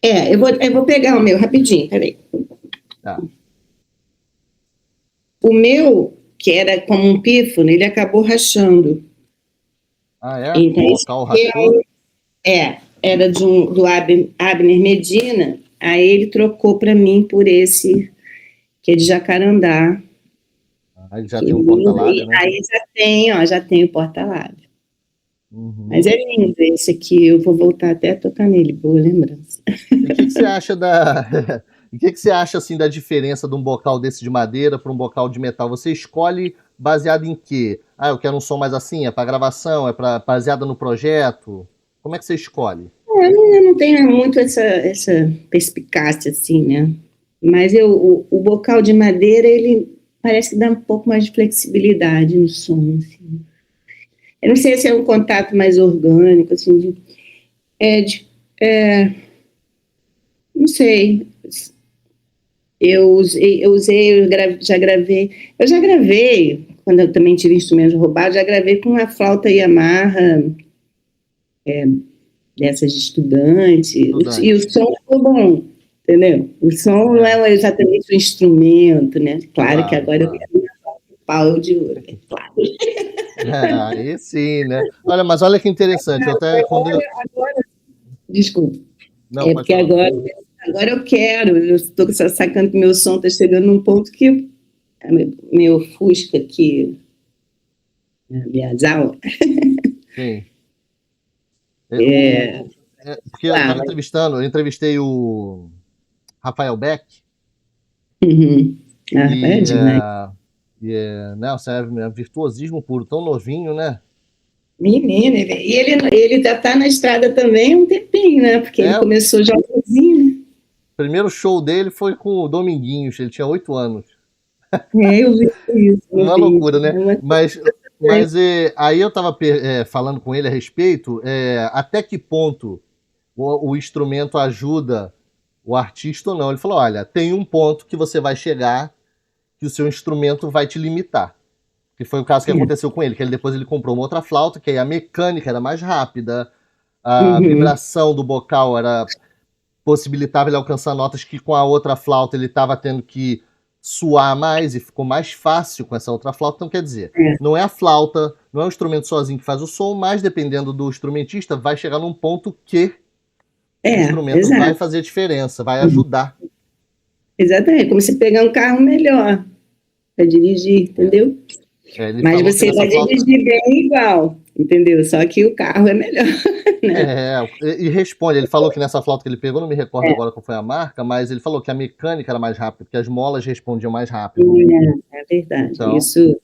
Speaker 3: Eu vou pegar o meu rapidinho, peraí. O meu, que era como um pífano, ele acabou rachando.
Speaker 1: Então, o bocal rachou?
Speaker 3: Era do Abner Medina, aí ele trocou para mim por esse, que é de jacarandá.
Speaker 1: Ele já tem um porta-lábio, né?
Speaker 3: Aí já tem o porta-lábio. Mas é lindo esse aqui, eu vou voltar até a tocar nele, boa lembrança.
Speaker 1: E o que você acha o que você acha, assim, da diferença de um bocal desse de madeira para um bocal de metal? Você escolhe baseado em quê? Eu quero um som mais assim, é para gravação, baseada no projeto? Como é que você escolhe?
Speaker 3: Eu não tenho muito essa perspicácia, assim, né? Mas o bocal de madeira, ele parece que dá um pouco mais de flexibilidade no som, assim. Eu não sei se é um contato mais orgânico, assim, não sei. Eu já gravei, quando eu também tive instrumentos roubados, já gravei com uma flauta Yamaha, dessas de estudante, e o som ficou bom, entendeu? O som não é exatamente o instrumento, né? Claro que agora eu quero uma pau de ouro, é claro.
Speaker 1: Aí sim, né? Mas olha que interessante.
Speaker 3: Desculpa. Porque agora eu quero, eu estou sacando que meu som está chegando num ponto que meu Fusca aqui, Biasal.
Speaker 1: Sim. Porque eu entrevistei o Rafael Beck.
Speaker 3: É demais.
Speaker 1: Nossa, é virtuosismo puro, tão novinho, né?
Speaker 3: Menino, e ele já tá na estrada também há um tempinho, né? Porque ele começou jovenzinho, né?
Speaker 1: O primeiro show dele foi com o Dominguinhos, ele tinha 8 anos.
Speaker 3: Eu vi isso.
Speaker 1: Uma loucura, né? Mas aí eu tava falando com ele a respeito, até que ponto o instrumento ajuda o artista ou não. Ele falou, olha, tem um ponto que você vai chegar que o seu instrumento vai te limitar. Que foi o caso que aconteceu com ele, que depois ele comprou uma outra flauta, que aí a mecânica era mais rápida, a vibração do bocal possibilitava ele alcançar notas que com a outra flauta ele estava tendo que suar mais e ficou mais fácil com essa outra flauta. Então, quer dizer, não é a flauta, não é o instrumento sozinho que faz o som, mas dependendo do instrumentista, vai chegar num ponto que o instrumento vai fazer diferença, vai ajudar.
Speaker 3: Exatamente, como se pegar um carro melhor para dirigir, entendeu? Mas você vai dirigir bem igual. entendeu? Só que o carro é melhor, né?
Speaker 1: E responde, ele falou que nessa flauta que ele pegou, não me recordo agora qual foi a marca, mas ele falou que a mecânica era mais rápida, porque as molas respondiam mais rápido.
Speaker 3: É verdade,
Speaker 1: Então,
Speaker 3: isso.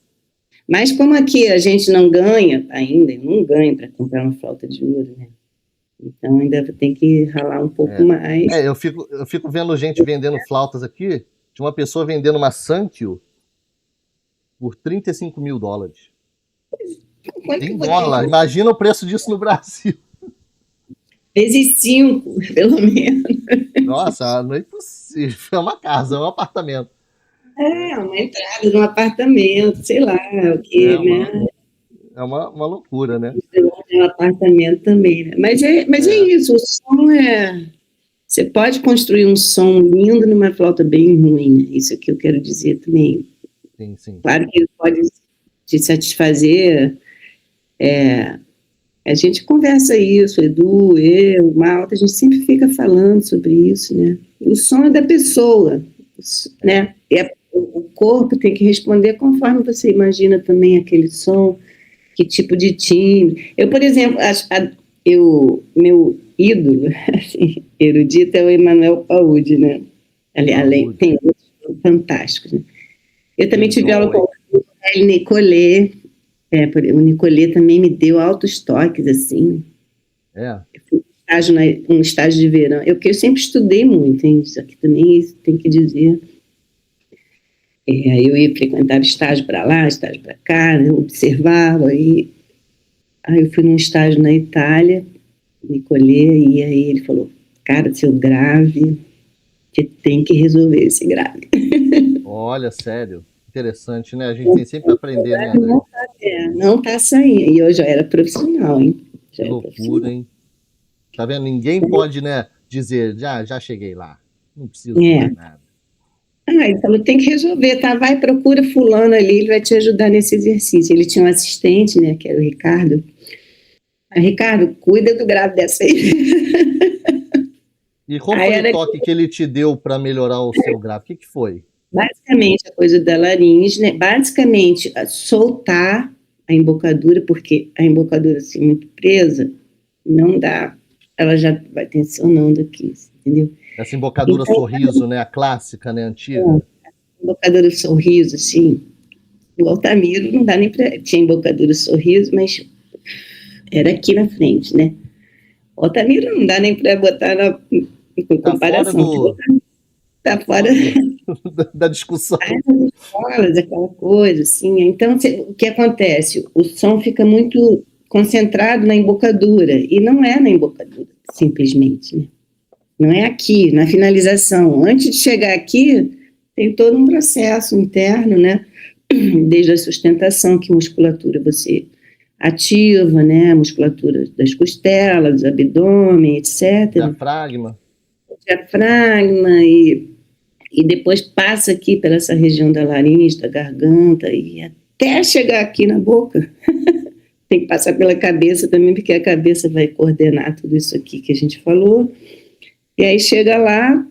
Speaker 3: Mas como aqui a gente não ganha ainda, eu não ganho para comprar uma flauta de ouro, né? Então ainda tem que ralar um pouco mais.
Speaker 1: eu fico vendo gente vendendo flautas aqui, de uma pessoa vendendo uma Sankyo por $35 mil.
Speaker 3: Quanto que
Speaker 1: Em
Speaker 3: eu vou
Speaker 1: dólar,
Speaker 3: ter?
Speaker 1: imagina o preço disso no Brasil.
Speaker 3: Vezes 5, pelo menos.
Speaker 1: Nossa, não é impossível, é uma casa, é um apartamento.
Speaker 3: Uma entrada num apartamento, sei lá, o que, né?
Speaker 1: É uma loucura, né?
Speaker 3: Um apartamento também, né? Mas é isso, o som é... Você pode construir um som lindo numa flauta bem ruim, né? Isso que eu quero dizer também.
Speaker 1: Sim.
Speaker 3: Claro que ele pode te satisfazer. A gente conversa isso, Edu, eu, Malta, a gente sempre fica falando sobre isso, né? O som é da pessoa, né? O corpo tem que responder conforme você imagina também aquele som, que tipo de timbre. Eu, por exemplo, meu ídolo, assim, erudito, é o Emanuel Paudi, né? Além, tem outros fantásticos, né? Eu também tive aula com o Nicolé. O Nicolé também me deu altos toques, assim. Eu fui um estágio de verão. Porque eu sempre estudei muito, hein? Isso aqui também tem que dizer. Eu ia frequentar estágio para lá, estágio para cá, né? Observava. Aí eu fui num estágio na Itália, Nicolé, e aí ele falou, cara, seu grave, você tem que resolver esse grave.
Speaker 1: Olha, sério. Interessante, né? A gente tem sempre a aprender, né, André?
Speaker 3: Não tá saindo. E eu já era profissional, hein?
Speaker 1: Que loucura, hein? Tá vendo? Ninguém pode, né, dizer, já cheguei lá. Não preciso de nada.
Speaker 3: Ele falou, tem que resolver, tá? Vai, procura fulano ali, ele vai te ajudar nesse exercício. Ele tinha um assistente, né, que era o Ricardo. Ricardo, cuida do grave dessa aí.
Speaker 1: E qual foi o toque que ele te deu para melhorar o seu grave? O que foi?
Speaker 3: Basicamente, a coisa da laringe, né? Basicamente, soltar a embocadura, porque a embocadura assim, muito presa, não dá. Ela já vai tensionando aqui, entendeu?
Speaker 1: Essa embocadura então, sorriso, né? A clássica, né? Antiga.
Speaker 3: Embocadura sorriso, assim. O Altamiro não dá nem para... Tinha embocadura sorriso, mas era aqui na frente, né? O Altamiro não dá nem para botar em comparação. Tá fora
Speaker 1: da discussão.
Speaker 3: Das escolas, aquela coisa, assim. Então, o que acontece? O som fica muito concentrado na embocadura, e não é na embocadura, simplesmente, né? Não é aqui, na finalização. Antes de chegar aqui, tem todo um processo interno, né? Desde a sustentação, que musculatura você ativa, né? A musculatura das costelas, do abdômen, etc.
Speaker 1: Diafragma.
Speaker 3: E depois passa aqui pela essa região da laringe, da garganta, e até chegar aqui na boca. Tem que passar pela cabeça também, porque a cabeça vai coordenar tudo isso aqui que a gente falou. E aí chega lá,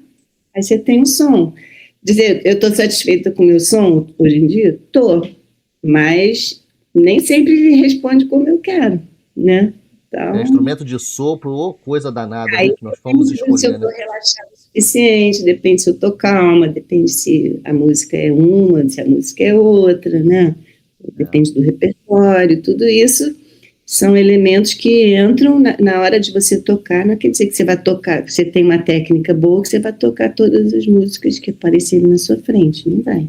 Speaker 3: aí você tem um som. Dizer, eu estou satisfeita com o meu som hoje em dia? Estou, mas nem sempre ele responde como eu quero, né? Então,
Speaker 1: instrumento de sopro ou coisa danada, aí, que nós fomos escolher,
Speaker 3: se eu estou relaxado o suficiente, depende se eu estou calma, depende se a música é uma, se a música é outra, né? Depende do repertório, tudo isso são elementos que entram na hora de você tocar. Não quer dizer que você vai tocar, você tem uma técnica boa, que você vai tocar todas as músicas que aparecerem na sua frente, não vai.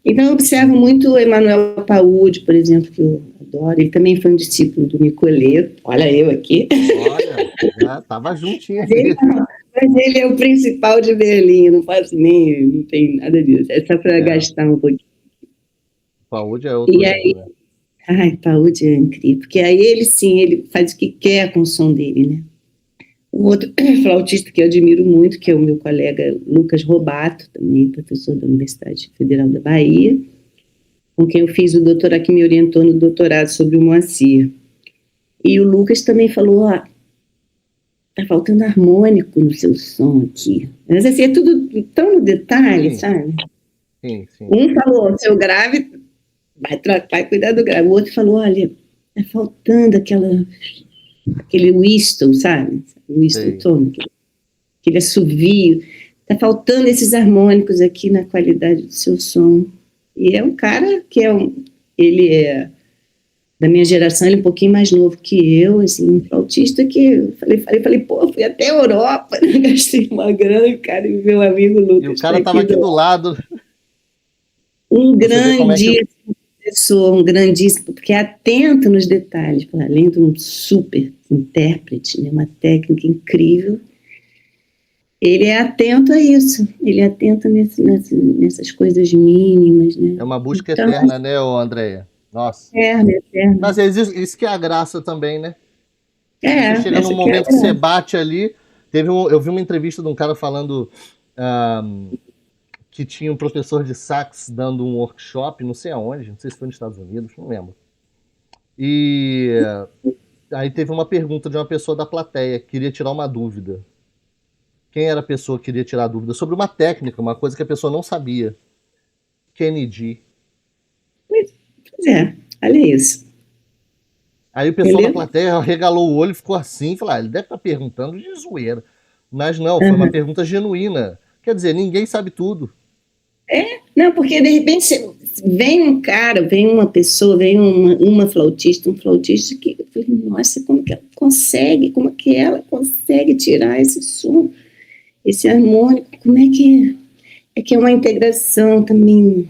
Speaker 3: Então eu observo muito o Emanuel Paudi, por exemplo, que eu adoro. Ele também foi um discípulo do Nicolé. Olha eu aqui.
Speaker 1: Olha, já estava juntinho.
Speaker 3: Mas ele é o principal de Berlim, não tem nada disso. É só para gastar um pouquinho.
Speaker 1: Paudi é outro.
Speaker 3: E aí, Paudi é incrível, porque aí ele faz o que quer com o som dele, né? Um outro flautista que eu admiro muito, que é o meu colega Lucas Robato, também professor da Universidade Federal da Bahia, com quem eu fiz o doutorado, que me orientou no doutorado sobre o Moacir. E o Lucas também falou, tá faltando harmônico no seu som aqui. Mas assim, é tudo tão no detalhe, sabe?
Speaker 1: Sim.
Speaker 3: Um falou, seu grave, vai cuidar do grave. O outro falou, olha, Tá faltando aquele whistle, sabe? O whistle tone, aquele assovio. Tá faltando esses harmônicos aqui na qualidade do seu som. E é um cara que ele é da minha geração, ele é um pouquinho mais novo que eu, assim, um flautista que eu falei, pô, fui até a Europa, né? Gastei uma grana, cara, e meu amigo Lucas.
Speaker 1: E o cara tava aqui do lado.
Speaker 3: Um grandíssimo professor, um grandíssimo, porque é atento nos detalhes, além de um super intérprete, né, uma técnica incrível, ele é atento a isso, ele é atento nessas coisas mínimas, né?
Speaker 1: É uma busca eterna, né, Andréia? Nossa.
Speaker 3: Eterna.
Speaker 1: Mas isso que é a graça também, né?
Speaker 3: Você
Speaker 1: chega num momento que você bate ali. Eu vi uma entrevista de um cara falando que tinha um professor de sax dando um workshop, não sei aonde, não sei se foi nos Estados Unidos, não lembro. E aí teve uma pergunta de uma pessoa da plateia que queria tirar uma dúvida. Quem era a pessoa que queria tirar a dúvida? Sobre uma técnica, uma coisa que a pessoa não sabia. Kennedy.
Speaker 3: Pois é, olha isso.
Speaker 1: Aí o pessoal da plateia regalou o olho e ficou assim, falou, ele deve estar perguntando de zoeira. Mas não, foi uma pergunta genuína. Quer dizer, ninguém sabe tudo.
Speaker 3: Não, porque de repente vem um cara, vem uma pessoa, vem uma flautista, um flautista que, nossa, como que ela consegue tirar esse som, esse harmônico, como é que é uma integração também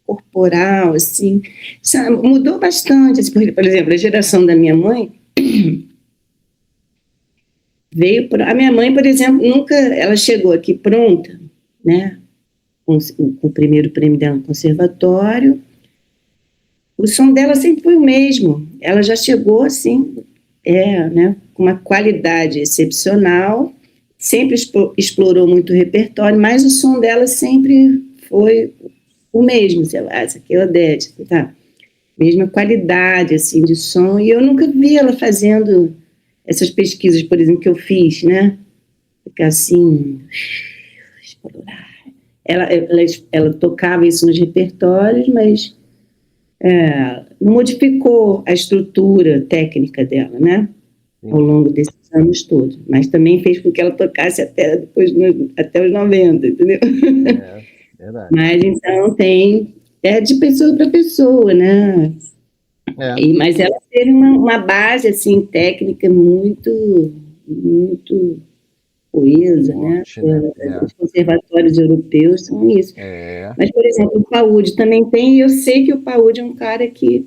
Speaker 3: corporal, assim, sabe? Mudou bastante, assim, por exemplo, a geração da minha mãe a minha mãe, por exemplo, ela chegou aqui pronta, né, com o primeiro prêmio dela no conservatório, o som dela sempre foi o mesmo, ela já chegou assim, né, com uma qualidade excepcional, sempre explorou muito o repertório, mas o som dela sempre foi o mesmo, sei lá, essa aqui é a Odete, tá? Mesma qualidade, assim, de som, e eu nunca vi ela fazendo essas pesquisas, por exemplo, que eu fiz, né? Ficar assim, explorar. Ela tocava isso nos repertórios, mas não modificou a estrutura técnica dela, né? Ao longo desses anos todos. Mas também fez com que ela tocasse até os 90, entendeu?
Speaker 1: Verdade.
Speaker 3: Mas então de pessoa para pessoa, né? Mas ela teve uma base assim, técnica muito, muito coesa, né? Os conservatórios europeus são isso. Mas, por exemplo, o Paude também tem, e eu sei que o Paude é um cara que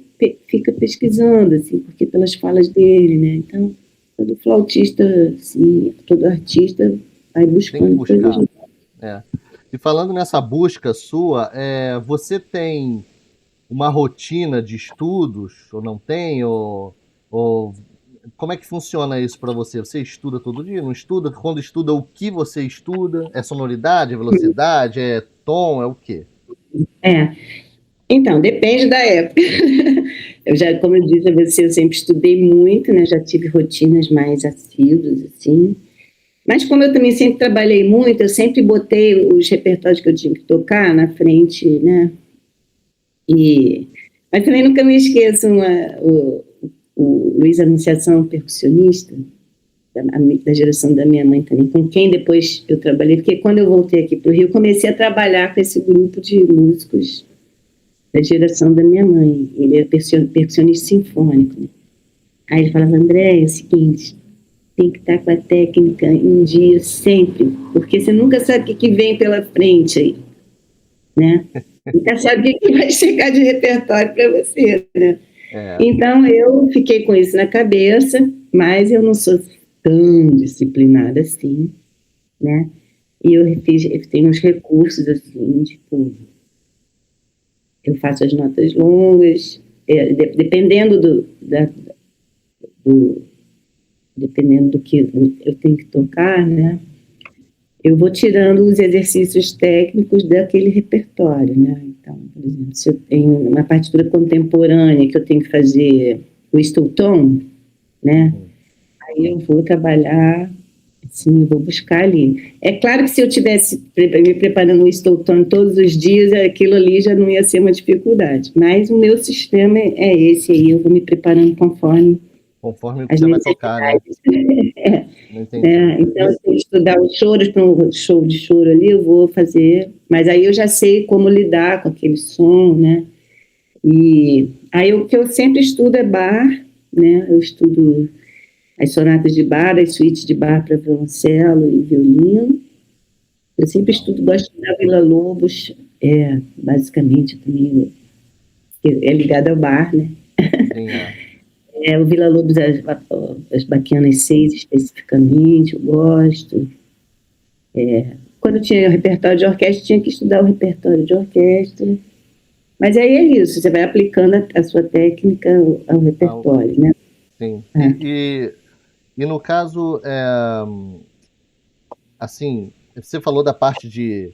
Speaker 3: fica pesquisando, assim, porque pelas falas dele, né? Então, todo flautista, assim, todo artista vai buscando coisas.
Speaker 1: E falando nessa busca sua, você tem uma rotina de estudos, ou não tem? Ou como é que funciona isso para você? Você estuda todo dia? Não estuda? Quando estuda, o que você estuda? É sonoridade, é velocidade, é tom, é o quê?
Speaker 3: Então, depende da época. Como eu disse a você, eu sempre estudei muito, né? Já tive rotinas mais assíduas, assim. Mas como eu também sempre trabalhei muito, eu sempre botei os repertórios que eu tinha que tocar na frente, né? Mas também nunca me esqueço, o Luiz Anunciação, percussionista, da geração da minha mãe também, com quem depois eu trabalhei, porque quando eu voltei aqui para o Rio, comecei a trabalhar com esse grupo de músicos da geração da minha mãe. Ele era percussionista sinfônico, né? Aí ele falava, André, é o seguinte, tem que estar com a técnica em dia sempre, porque você nunca sabe o que vem pela frente aí, né? Nunca sabe o que vai chegar de repertório para você, né? Então eu fiquei com isso na cabeça, mas eu não sou tão disciplinada assim, né? E eu tenho uns recursos assim, tipo, eu faço as notas longas, dependendo dependendo do que eu tenho que tocar, né? Eu vou tirando os exercícios técnicos daquele repertório, né? Então, por exemplo, se eu tenho uma partitura contemporânea que eu tenho que fazer o whistle tone, né? Aí eu vou trabalhar Sim, eu vou buscar ali. É claro que se eu tivesse me preparando o Stoughton todos os dias, aquilo ali já não ia ser uma dificuldade. Mas o meu sistema é esse aí, eu vou me preparando conforme
Speaker 1: Conforme
Speaker 3: as
Speaker 1: você vai tocar, né?
Speaker 3: necessidades.
Speaker 1: Não entendi.
Speaker 3: Então, se eu estudar os choros para um show de choro ali, eu vou fazer. Mas aí eu já sei como lidar com aquele som, né? E aí o que eu sempre estudo é Bach, né? Eu estudo as sonatas de Bach, as suítes de Bach para violoncelo e violino. Eu sempre estudo, gosto da Villa-Lobos, basicamente também é ligado ao Bach, né?
Speaker 1: Sim,
Speaker 3: O Villa-Lobos, as Baquianas 6 especificamente, eu gosto. Quando tinha repertório de orquestra, tinha que estudar o repertório de orquestra. Mas aí é isso, você vai aplicando a sua técnica ao repertório, né?
Speaker 1: Sim. E no caso, assim, você falou da parte de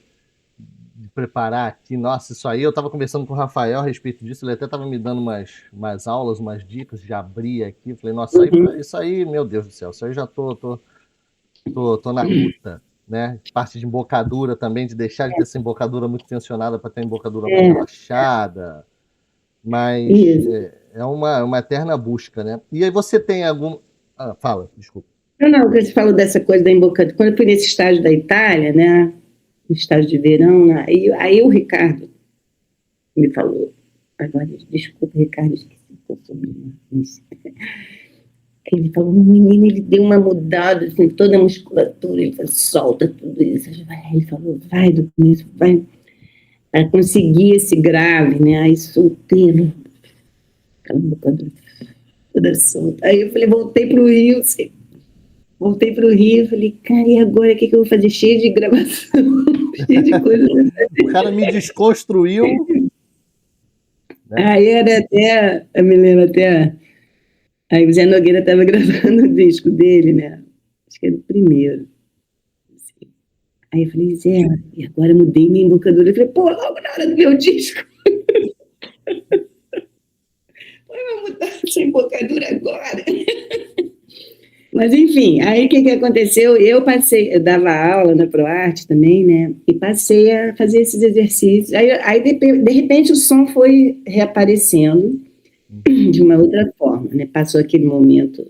Speaker 1: preparar aqui. Nossa, isso aí, eu estava conversando com o Rafael a respeito disso, ele até estava me dando umas aulas, umas dicas de abrir aqui. Eu falei, nossa, isso aí, meu Deus do céu, isso aí já tô na luta, né? Parte de embocadura também, de deixar de ter essa embocadura muito tensionada para ter uma embocadura mais relaxada. Mas é uma eterna busca, né? E aí você tem algum... fala, desculpa.
Speaker 3: Não, você falou dessa coisa da embocadura. Quando eu fui nesse estágio da Itália, né? No estágio de verão, né, aí o Ricardo me falou, agora, desculpa, Ricardo, esqueci o sobrenome. Ele falou, o menino, ele deu uma mudada, assim, toda a musculatura, ele falou, solta tudo isso. Ele falou, vai do começo, vai, para conseguir esse grave, né? Aí soltei, aquela embocadura toda solta. Aí eu falei, voltei para o Rio, falei, cara, e agora o que eu vou fazer? Cheio de gravação, cheio de coisa.
Speaker 1: O cara me desconstruiu.
Speaker 3: Né? Aí era até, eu me lembro até, aí o Zé Nogueira estava gravando o disco dele, né? Acho que era o primeiro. Assim. Aí eu falei, Zé, e agora eu mudei minha embocadura. Eu falei, pô, logo na hora do meu disco. Vai mudar essa embocadura agora. Mas, enfim, aí o que aconteceu? Eu dava aula na ProArte também, né? E passei a fazer esses exercícios. Aí de repente, o som foi reaparecendo de uma outra forma, né? Passou aquele momento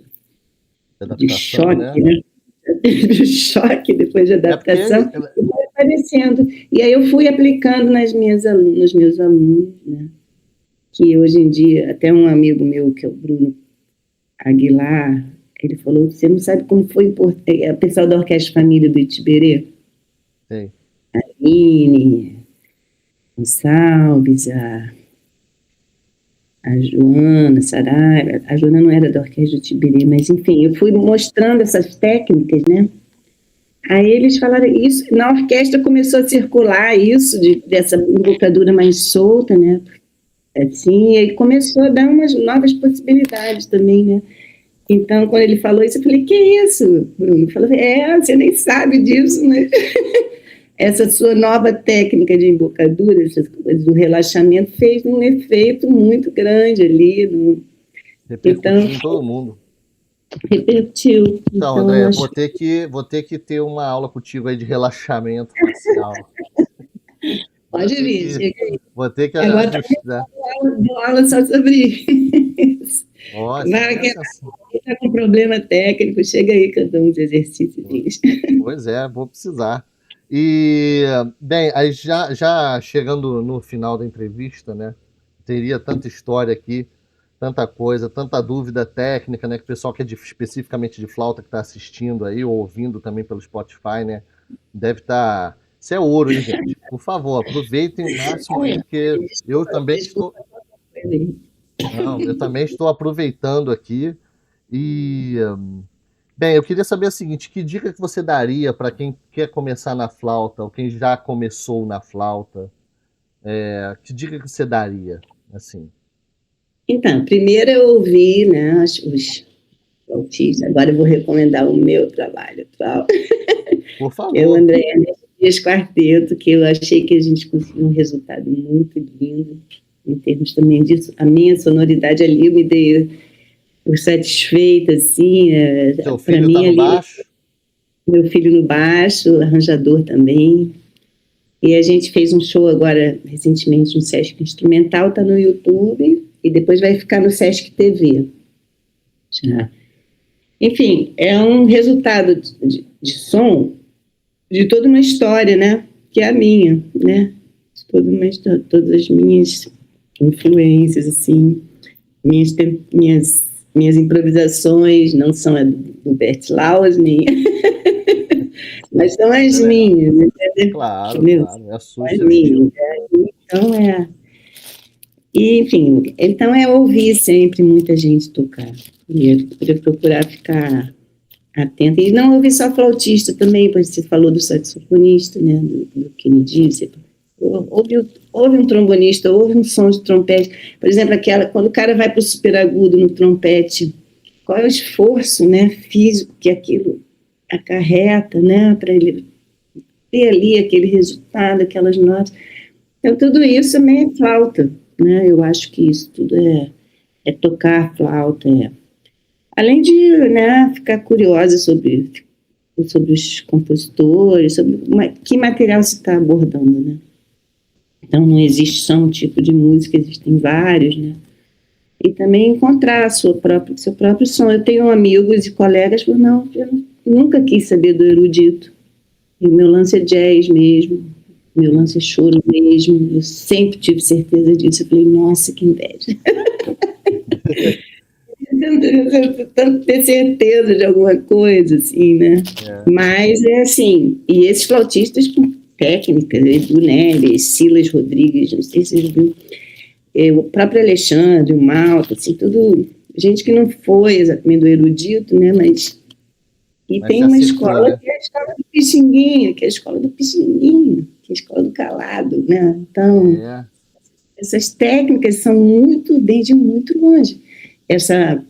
Speaker 3: de choque, né? De choque depois de adaptação, e foi aparecendo. E aí eu fui aplicando nos meus alunos, né? Que hoje em dia, até um amigo meu, que é o Bruno Aguilar, ele falou, você não sabe como foi importante, o pessoal da Orquestra Família do Itiberê,
Speaker 1: Sim.
Speaker 3: A Aline Gonçalves, a Joana Saraiva, a Joana não era da Orquestra do Itiberê, mas enfim, eu fui mostrando essas técnicas, né? Aí eles falaram isso, na orquestra começou a circular isso, dessa embocadura mais solta, né? Assim, e aí começou a dar umas novas possibilidades também, né? Então, quando ele falou isso, eu falei, que isso, Bruno? Falou, você nem sabe disso, mas essa sua nova técnica de embocadura, essas coisas do relaxamento, fez um efeito muito grande ali.
Speaker 1: Repercutiu em todo mundo.
Speaker 3: Repercutiu.
Speaker 1: Então, André, vou ter que ter uma aula contigo aí de relaxamento facial.
Speaker 3: Pode vir, chega aí.
Speaker 1: Vou ter que
Speaker 3: agora
Speaker 1: ajustar.
Speaker 3: Dou aula só sobre isso.
Speaker 1: Nossa,
Speaker 3: está com problema técnico, chega aí que eu dou uns exercícios.
Speaker 1: Pois é, vou precisar. E, bem, aí já chegando no final da entrevista, né? Teria tanta história aqui, tanta coisa, tanta dúvida técnica, né? Que o pessoal que é especificamente de flauta que está assistindo aí, ou ouvindo também pelo Spotify, né? Deve estar... Isso é ouro, hein, gente? Por favor, aproveitem o máximo aí, porque eu também estou... Não, eu também estou aproveitando aqui. E, bem, eu queria saber o seguinte, que dica que você daria para quem quer começar na flauta, ou quem já começou na flauta? Que dica que você daria, assim?
Speaker 3: Então, primeiro eu ouvi, né, os flautistas, agora eu vou recomendar o meu trabalho atual.
Speaker 1: Por favor.
Speaker 3: Eu, André Dias Quarteto, que eu achei que a gente conseguiu um resultado muito lindo, em termos também disso. A minha sonoridade ali, eu me dei por satisfeita, assim.
Speaker 1: Seu filho está no baixo?
Speaker 3: meu filho no baixo, arranjador também. E a gente fez um show agora, recentemente, no Sesc Instrumental, está no YouTube, e depois vai ficar no Sesc TV. Já. Enfim, é um resultado de som de toda uma história, né? Que é a minha, né? Todas as minhas influências, assim, minhas improvisações não são a do Bert Laus, nem... mas são as minhas, entendeu?
Speaker 1: Claro,
Speaker 3: Entendeu?
Speaker 1: claro, é a sua,
Speaker 3: As
Speaker 1: seu
Speaker 3: minhas.
Speaker 1: estilo.
Speaker 3: Então E, enfim, então é ouvir sempre muita gente tocar. E eu procurar ficar atenta. E não ouvir só flautista também, pois você falou do saxofonista, né? Do Kennedy. Você ouve um trombonista, ouve um som de trompete. Por exemplo, quando o cara vai para o super agudo no trompete, qual é o esforço, né, físico que aquilo acarreta, né, para ele ter ali aquele resultado, aquelas notas. Então, tudo isso também é flauta, né? Eu acho que isso tudo é tocar flauta. Além de, né, ficar curiosa sobre os compositores, sobre que material se está abordando, né? Então, não existe só um tipo de música, existem vários, né? E também encontrar seu próprio som. Eu tenho amigos e colegas que não, eu nunca quis saber do erudito. E o meu lance é jazz mesmo, meu lance é choro mesmo. Eu sempre tive certeza disso. Eu falei, nossa, que inveja. Tanto ter certeza de alguma coisa, assim, né? Mas é assim, e esses flautistas com técnicas, Edu Neves, Silas Rodrigues, não sei se vocês viram, o próprio Alexandre, o Malta, assim, tudo, gente que não foi exatamente do erudito, né? Mas tem uma escola, né? Que é a escola do Pixinguinha, que é a escola do Pixinguinha, que é a escola do calado, né? Então, essas técnicas são vêm de muito longe. Essa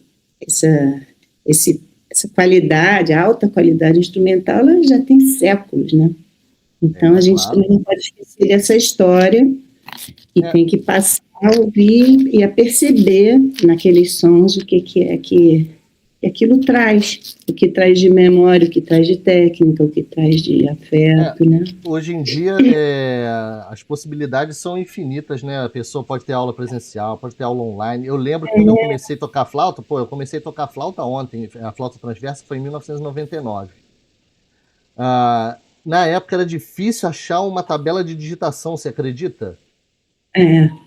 Speaker 3: qualidade, a alta qualidade instrumental, ela já tem séculos, né? Então, a gente também não pode esquecer dessa história e tem que passar a ouvir e a perceber naqueles sons o que é que aquilo traz, o que traz de memória, o que traz de técnica, o que traz de afeto, né?
Speaker 1: Hoje em dia, as possibilidades são infinitas, né? A pessoa pode ter aula presencial, pode ter aula online. Eu lembro que quando eu comecei a tocar flauta, eu comecei a tocar flauta ontem, a flauta transversa foi em 1999. Na época era difícil achar uma tabela de digitação, você acredita?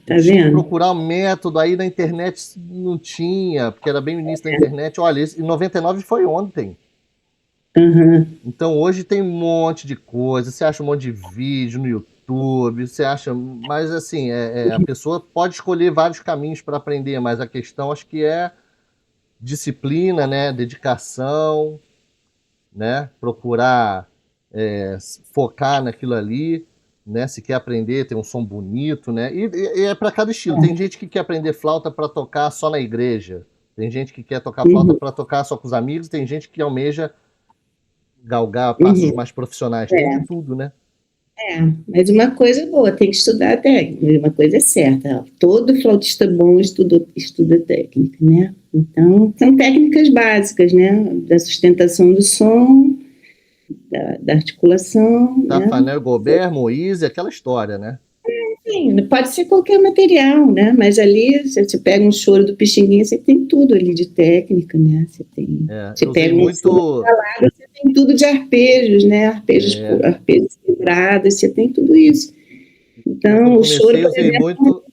Speaker 3: Tá
Speaker 1: tinha que
Speaker 3: vendo?
Speaker 1: procurar um método, aí na internet não tinha, porque era bem o início da internet. Olha, em 99 foi ontem.
Speaker 3: Uhum.
Speaker 1: Então hoje tem um monte de coisa, você acha um monte de vídeo no YouTube, você acha, mas assim, a pessoa pode escolher vários caminhos para aprender, mas a questão acho que é disciplina, né, dedicação, né, procurar focar naquilo ali, né, se quer aprender, ter um som bonito, né, e é para cada estilo. Tem gente que quer aprender flauta para tocar só na igreja, tem gente que quer tocar flauta para tocar só com os amigos, tem gente que almeja galgar passos mais profissionais, tem de tudo, né?
Speaker 3: Mas uma coisa é boa, tem que estudar técnica, uma coisa é certa, todo flautista bom estuda técnica, né? Então, são técnicas básicas, né? Da sustentação do som, da articulação,
Speaker 1: Tafanel Gobert, Moise, aquela história, né?
Speaker 3: Sim, pode ser qualquer material, né? Mas ali, você pega um choro do Pixinguinha, você tem tudo ali de técnica, né? Você pega muito calado, você tem tudo de arpejos, né? Arpejos quebrados, você tem tudo isso. Então, o choro, por exemplo,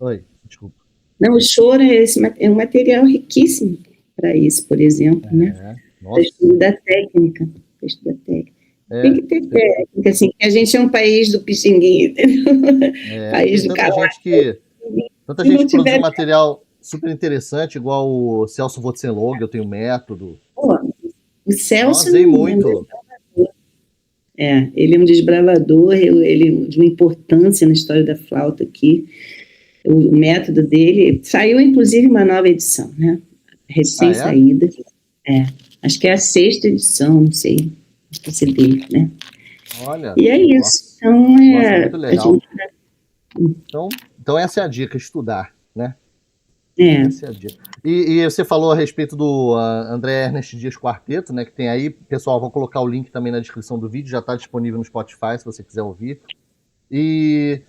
Speaker 1: Oi, desculpa.
Speaker 3: Não, o choro é um material riquíssimo para isso, por exemplo, né? Para estudo da técnica. Tem que ter técnica, assim, que a gente é um país do Pixinguinha, entendeu? País do calado.
Speaker 1: Tanta gente produziu material super interessante, igual o Celso Votsenlog, eu tenho método.
Speaker 3: Pô, o Celso
Speaker 1: usei muito.
Speaker 3: Ele é um desbravador, ele de uma importância na história da flauta aqui. O método dele saiu, inclusive, uma nova edição, né? Recém-saída. Acho que é a 6ª edição, não sei se dele, né?
Speaker 1: Olha.
Speaker 3: E é isso. Então,
Speaker 1: muito legal. Então, essa é a dica, estudar, né?
Speaker 3: É,
Speaker 1: Essa é a dica. E você falou a respeito do André Ernest Dias Quarteto, né? Que tem aí. Pessoal, vou colocar o link também na descrição do vídeo, já está disponível no Spotify, se você quiser ouvir. E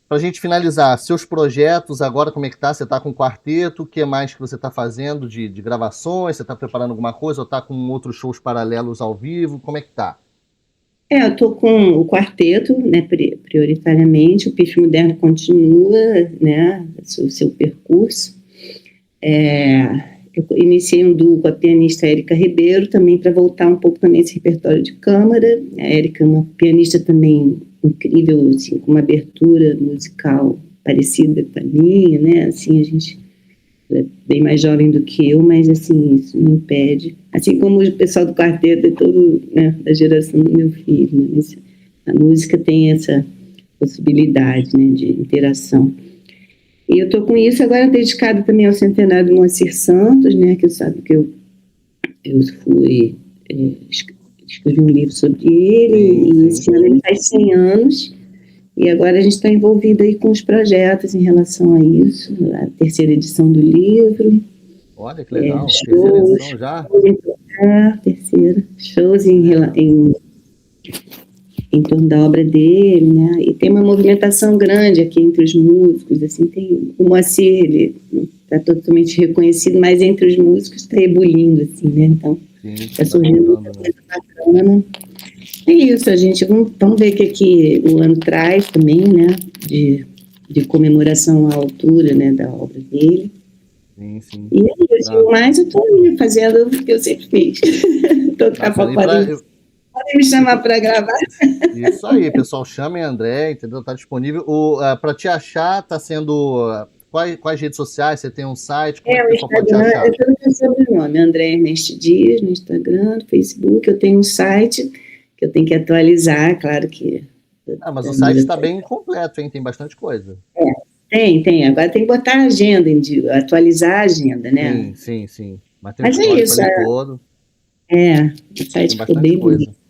Speaker 1: para a gente finalizar, seus projetos agora, como é que tá? Você está com quarteto, o que mais que você está fazendo de gravações? Você está preparando alguma coisa ou está com outros shows paralelos ao vivo? Como é que tá?
Speaker 3: eu estou com o quarteto, né, prioritariamente, o Pife Moderno continua, né, o seu percurso. Eu iniciei um duo com a pianista Érica Ribeiro, também para voltar um pouco também esse repertório de câmara. A Érica é uma pianista também incrível, assim, com uma abertura musical parecida com a minha, né, assim, a gente é bem mais jovem do que eu, mas assim, isso não impede. Assim como o pessoal do quarteto é todo, né, da geração do meu filho, né? Mas a música tem essa possibilidade, né, de interação. E eu estou com isso agora dedicado também ao centenário do Moacir Santos, né, que eu sabe que eu fui escrevi um livro sobre ele, e esse ano ele faz 100 anos. E agora a gente está envolvido aí com os projetos em relação a isso, a terceira edição do livro.
Speaker 1: Olha que legal,
Speaker 3: Shows,
Speaker 1: terceira edição já?
Speaker 3: Terceira. Shows em torno da obra dele, né? E tem uma movimentação grande aqui entre os músicos, assim, tem o Moacir, ele não está totalmente reconhecido, mas entre os músicos está ebulindo, assim, né? Então, está surgindo muita coisa bacana. É isso, a gente vamos ver o que o ano traz também, né, de comemoração à altura, né, da obra dele.
Speaker 1: Sim.
Speaker 3: E é isso, mas eu estou fazendo o que eu sempre fiz. Podem me chamar para gravar.
Speaker 1: Isso aí, pessoal, chamem a André, entendeu? Tá disponível. Para te achar, tá sendo... Quais redes sociais? Você tem um site? Como é que o pessoal pode te achar?
Speaker 3: Eu tenho meu sobrenome, André Ernest Dias, no Instagram, no Facebook. Eu tenho um site que eu tenho que atualizar, claro que...
Speaker 1: Mas o site está bem completo, hein? Tem bastante coisa.
Speaker 3: Tem. Agora tem que botar a agenda, atualizar a agenda, né?
Speaker 1: Sim. Mas tem
Speaker 3: é isso.
Speaker 1: Ali todo.
Speaker 3: O site ficou bem bonito.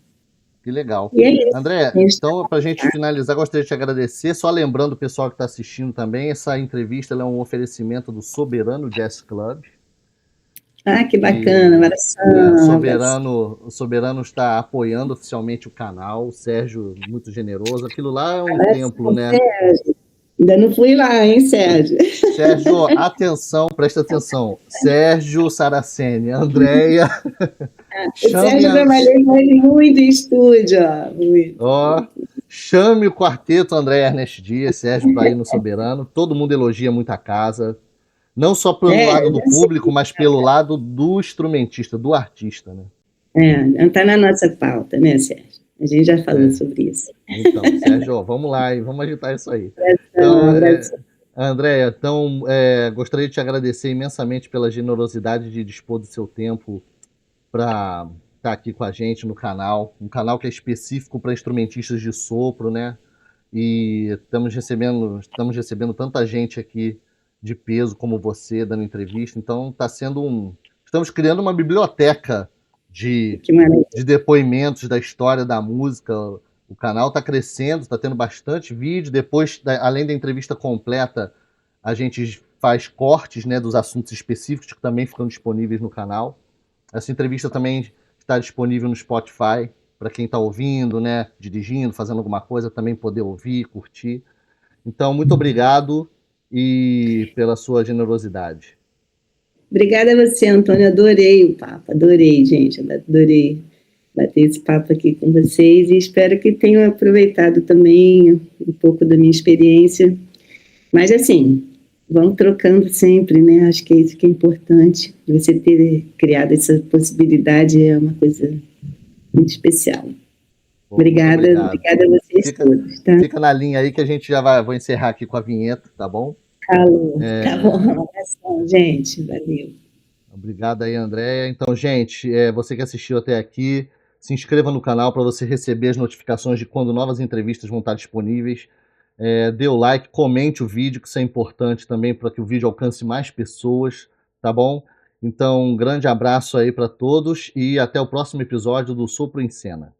Speaker 1: Que legal.
Speaker 3: E é isso.
Speaker 1: André, então, para a gente finalizar, gostaria de te agradecer. Só lembrando o pessoal que está assistindo também, essa entrevista é um oferecimento do Soberano Jazz Club.
Speaker 3: Que bacana,
Speaker 1: O Soberano está apoiando oficialmente o canal, o Sérgio, muito generoso. Aquilo lá é um templo, né?
Speaker 3: Sérgio. Ainda não fui lá, hein, Sérgio?
Speaker 1: Sérgio, atenção, presta atenção. Sérgio Saraceni, Andréia.
Speaker 3: O Sérgio trabalhei com ele muito em estúdio,
Speaker 1: chame o quarteto André Ernest Dias, Sérgio, para ir no Soberano. Todo mundo elogia muito a casa. Não só pelo lado do público, mas pelo lado do instrumentista, do artista, né?
Speaker 3: Não está na nossa pauta, né, Sérgio? A gente já falou sobre isso.
Speaker 1: Então, Sérgio, vamos lá e vamos agitar isso aí. Andréia, gostaria de te agradecer imensamente pela generosidade de dispor do seu tempo para estar aqui com a gente no canal, um canal que é específico para instrumentistas de sopro, né? E estamos recebendo tanta gente aqui de peso como você dando entrevista, então estamos criando uma biblioteca de depoimentos da história da música. O canal está crescendo, está tendo bastante vídeo. Depois, além da entrevista completa, a gente faz cortes, né, dos assuntos específicos que também ficam disponíveis no canal. Essa entrevista também está disponível no Spotify, para quem está ouvindo, né, dirigindo, fazendo alguma coisa, também poder ouvir, curtir. Então, muito obrigado e pela sua generosidade.
Speaker 3: Obrigada a você, Antônio. Adorei o papo, adorei, gente. Adorei bater esse papo aqui com vocês e espero que tenham aproveitado também um pouco da minha experiência. Mas, assim, vamos trocando sempre, né? Acho que é isso que é importante. Você ter criado essa possibilidade é uma coisa muito especial. Obrigada a vocês todos. Tá?
Speaker 1: Fica na linha aí que a gente vou encerrar aqui com a vinheta, tá bom?
Speaker 3: Tá bom. Gente, valeu.
Speaker 1: Obrigado aí, Andréia. Então, gente, você que assistiu até aqui, se inscreva no canal para você receber as notificações de quando novas entrevistas vão estar disponíveis. Dê o like, comente o vídeo, que isso é importante também para que o vídeo alcance mais pessoas, tá bom? Então, um grande abraço aí para todos e até o próximo episódio do Sopro em Cena.